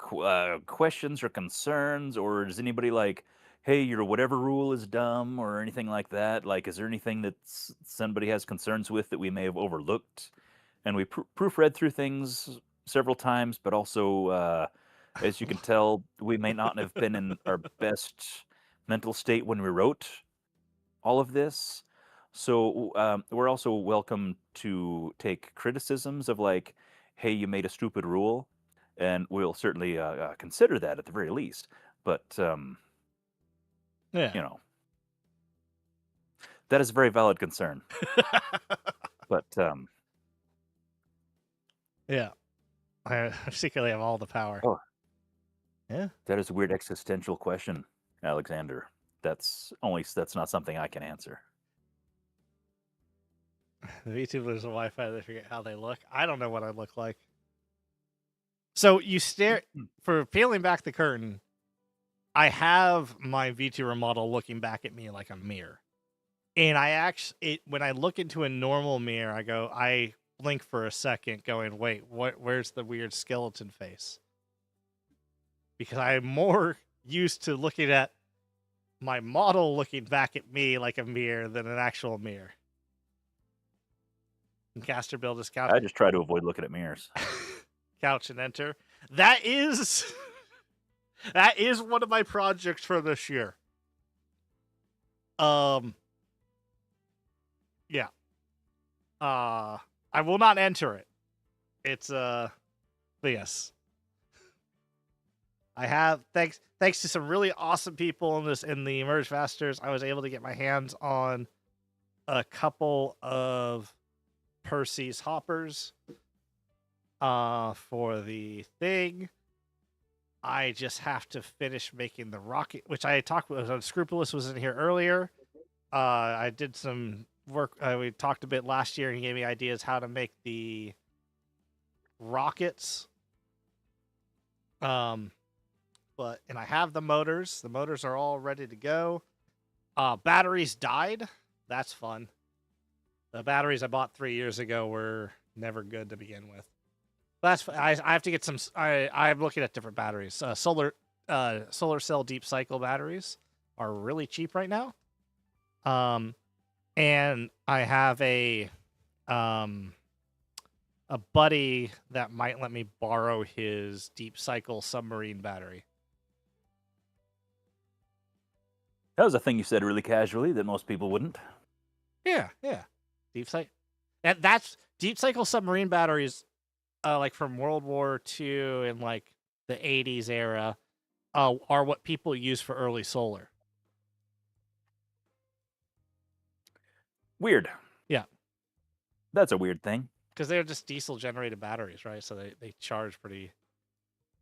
S1: questions or concerns, or does anybody like, hey, your whatever rule is dumb or anything like that? Like, is there anything that somebody has concerns with that we may have overlooked? And we proofread through things several times, but also, as you can tell, we may not have been in our best mental state when we wrote all of this. So we're also welcome to take criticisms of like, hey, you made a stupid rule, and we'll certainly consider that at the very least. But
S2: Yeah.
S1: you know, that is a very valid concern. But
S2: Yeah. I secretly have all the power.
S1: Oh.
S2: Yeah.
S1: That is a weird existential question, Alexander. That's not something I can answer.
S2: The VTubers and Wi-Fi, they forget how they look. I don't know what I look like. So you stare for peeling back the curtain. I have my VTuber model looking back at me like a mirror, and when I look into a normal mirror, I blink for a second, going, "Wait, where's the weird skeleton face?" Because I'm more used to looking at my model looking back at me like a mirror than an actual mirror. And caster build is couch.
S1: I just try to avoid looking at mirrors.
S2: Couch and enter. That is one of my projects for this year. Yeah. I will not enter it. It's but yes. I have thanks to some really awesome people in the MergeMasters, I was able to get my hands on a couple of Percy's hoppers for the thing. I just have to finish making the rocket, which I talked with. Unscrupulous was in here earlier. I did some work. We talked a bit last year, and he gave me ideas how to make the rockets. And I have the motors. The motors are all ready to go. Batteries died. That's fun. The batteries I bought 3 years ago were never good to begin with. That's I have to get some. I'm looking at different batteries. Solar cell deep cycle batteries are really cheap right now. And I have a buddy that might let me borrow his deep cycle submarine battery.
S1: That was a thing you said really casually that most people wouldn't.
S2: Yeah. Deep cycle. That's deep cycle submarine batteries, like from World War II and like the 80s era, are what people use for early solar.
S1: Weird.
S2: Yeah.
S1: That's a weird thing.
S2: Because they're just diesel generated batteries, right? So they charge pretty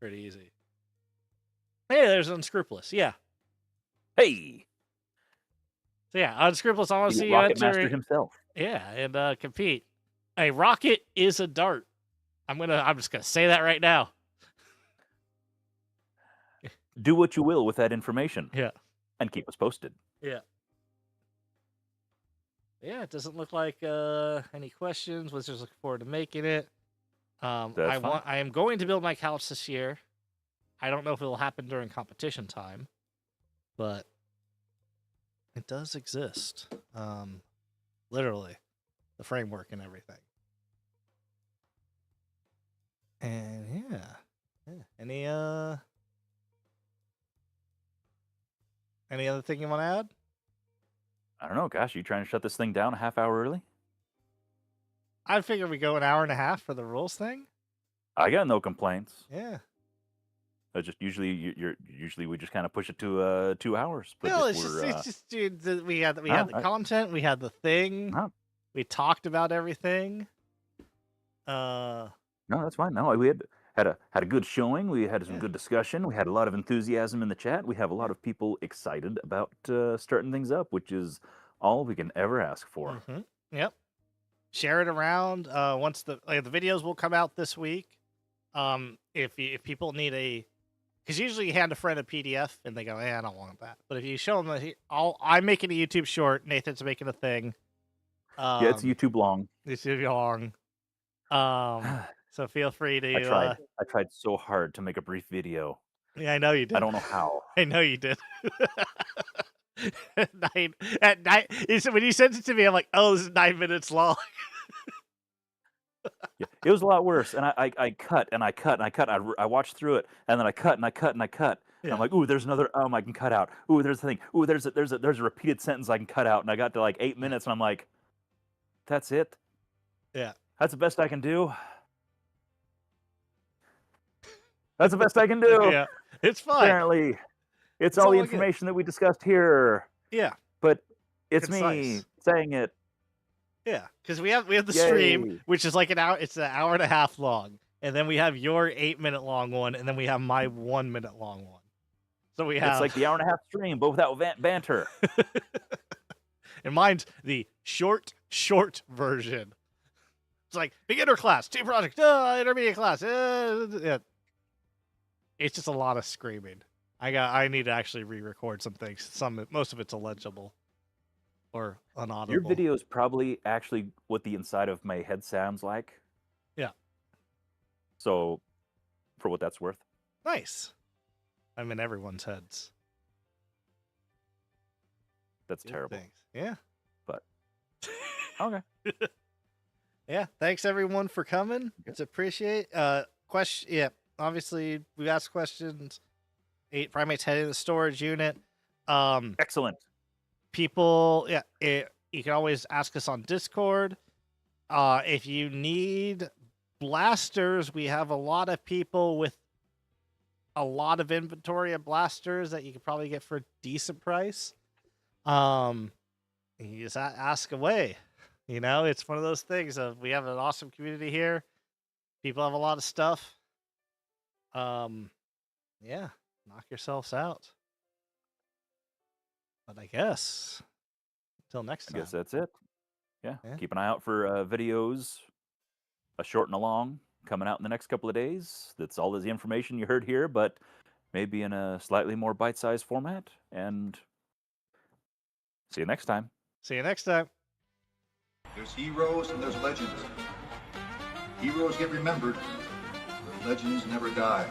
S2: easy. Hey, there's Unscrupulous. Yeah.
S1: Hey,
S2: So yeah, Unscrupulous. I want to
S1: the
S2: see you
S1: Rocket
S2: enter.
S1: Master himself.
S2: Yeah, and compete. A rocket is a dart. I'm just gonna say that right now.
S1: Do what you will with that information.
S2: Yeah.
S1: And keep us posted.
S2: Yeah. Yeah, it doesn't look like any questions. Was just looking forward to making it.
S1: That's fine.
S2: I am going to build my couch this year. I don't know if it'll happen during competition time, but it does exist. Literally, the framework and everything. And yeah. Any other thing you want to add?
S1: I don't know. Gosh, you trying to shut this thing down a half hour early?
S2: I figure we go an hour and a half for the rules thing.
S1: I got no complaints.
S2: Yeah.
S1: Just usually usually we just kind of push it to 2 hours. But
S2: No,
S1: if
S2: it's just dude, we had the
S1: I-
S2: content, we had the thing,
S1: No.
S2: we talked about everything.
S1: No, that's fine. No, we had a good showing. We had some good discussion. We had a lot of enthusiasm in the chat. We have a lot of people excited about starting things up, which is all we can ever ask for.
S2: Yep. Share it around. Once the videos will come out this week. If people need because usually you hand a friend a PDF and they go, I don't want that. But if you show them, I'm making a YouTube short. Nathan's making a thing.
S1: Yeah, it's YouTube long.
S2: It's YouTube long. So feel free to.
S1: I tried so hard to make a brief video.
S2: Yeah, I know you did.
S1: I don't know how.
S2: I know you did. At night, when you sent it to me, I'm like, oh, this is 9 minutes long.
S1: Yeah, it was a lot worse. And I cut and I cut and I cut. I watched through it and then I cut and I cut and I cut. And I'm like, ooh, there's another I can cut out. Ooh, there's a thing. Ooh, there's a repeated sentence I can cut out. And I got to like 8 minutes and I'm like, that's it?
S2: Yeah.
S1: That's the best I can do. That's the best I can do.
S2: Yeah. It's fine.
S1: Apparently. It's all the information that we discussed here.
S2: Yeah.
S1: But it's
S2: concise.
S1: me saying it.
S2: Yeah, because we have the stream, which is like an hour. It's an hour and a half long, and then we have your 8-minute long one, and then we have my 1 minute long one. So we have.
S1: It's like the hour and a half stream, but without banter.
S2: And mine's the short version. It's like beginner class, team project, intermediate class. Yeah. It's just a lot of screaming. I need to actually re-record some things. Most of it's illegible. Or unaudible.
S1: Your video is probably actually what the inside of my head sounds like.
S2: Yeah.
S1: So, for what that's worth.
S2: Nice. I'm in everyone's heads.
S1: That's terrible.
S2: Thanks. Yeah.
S1: But okay.
S2: Yeah. Thanks everyone for coming. It's appreciate. Question. Yeah. Obviously, we've asked questions. 8 primates heading to the storage unit.
S1: Excellent.
S2: People, you can always ask us on Discord. If you need blasters, we have a lot of people with a lot of inventory of blasters that you could probably get for a decent price. You just ask away. You know, it's one of those things of we have an awesome community here. People have a lot of stuff. Yeah, knock yourselves out. But I guess until next
S1: I
S2: time.
S1: guess that's it. Yeah.
S2: Yeah.
S1: Keep an eye out for videos, a short and a long, coming out in the next couple of days. That's all the information you heard here, but maybe in a slightly more bite-sized format. And see you next time.
S2: See you next time.
S3: There's heroes and there's legends. Heroes get remembered, but legends never die.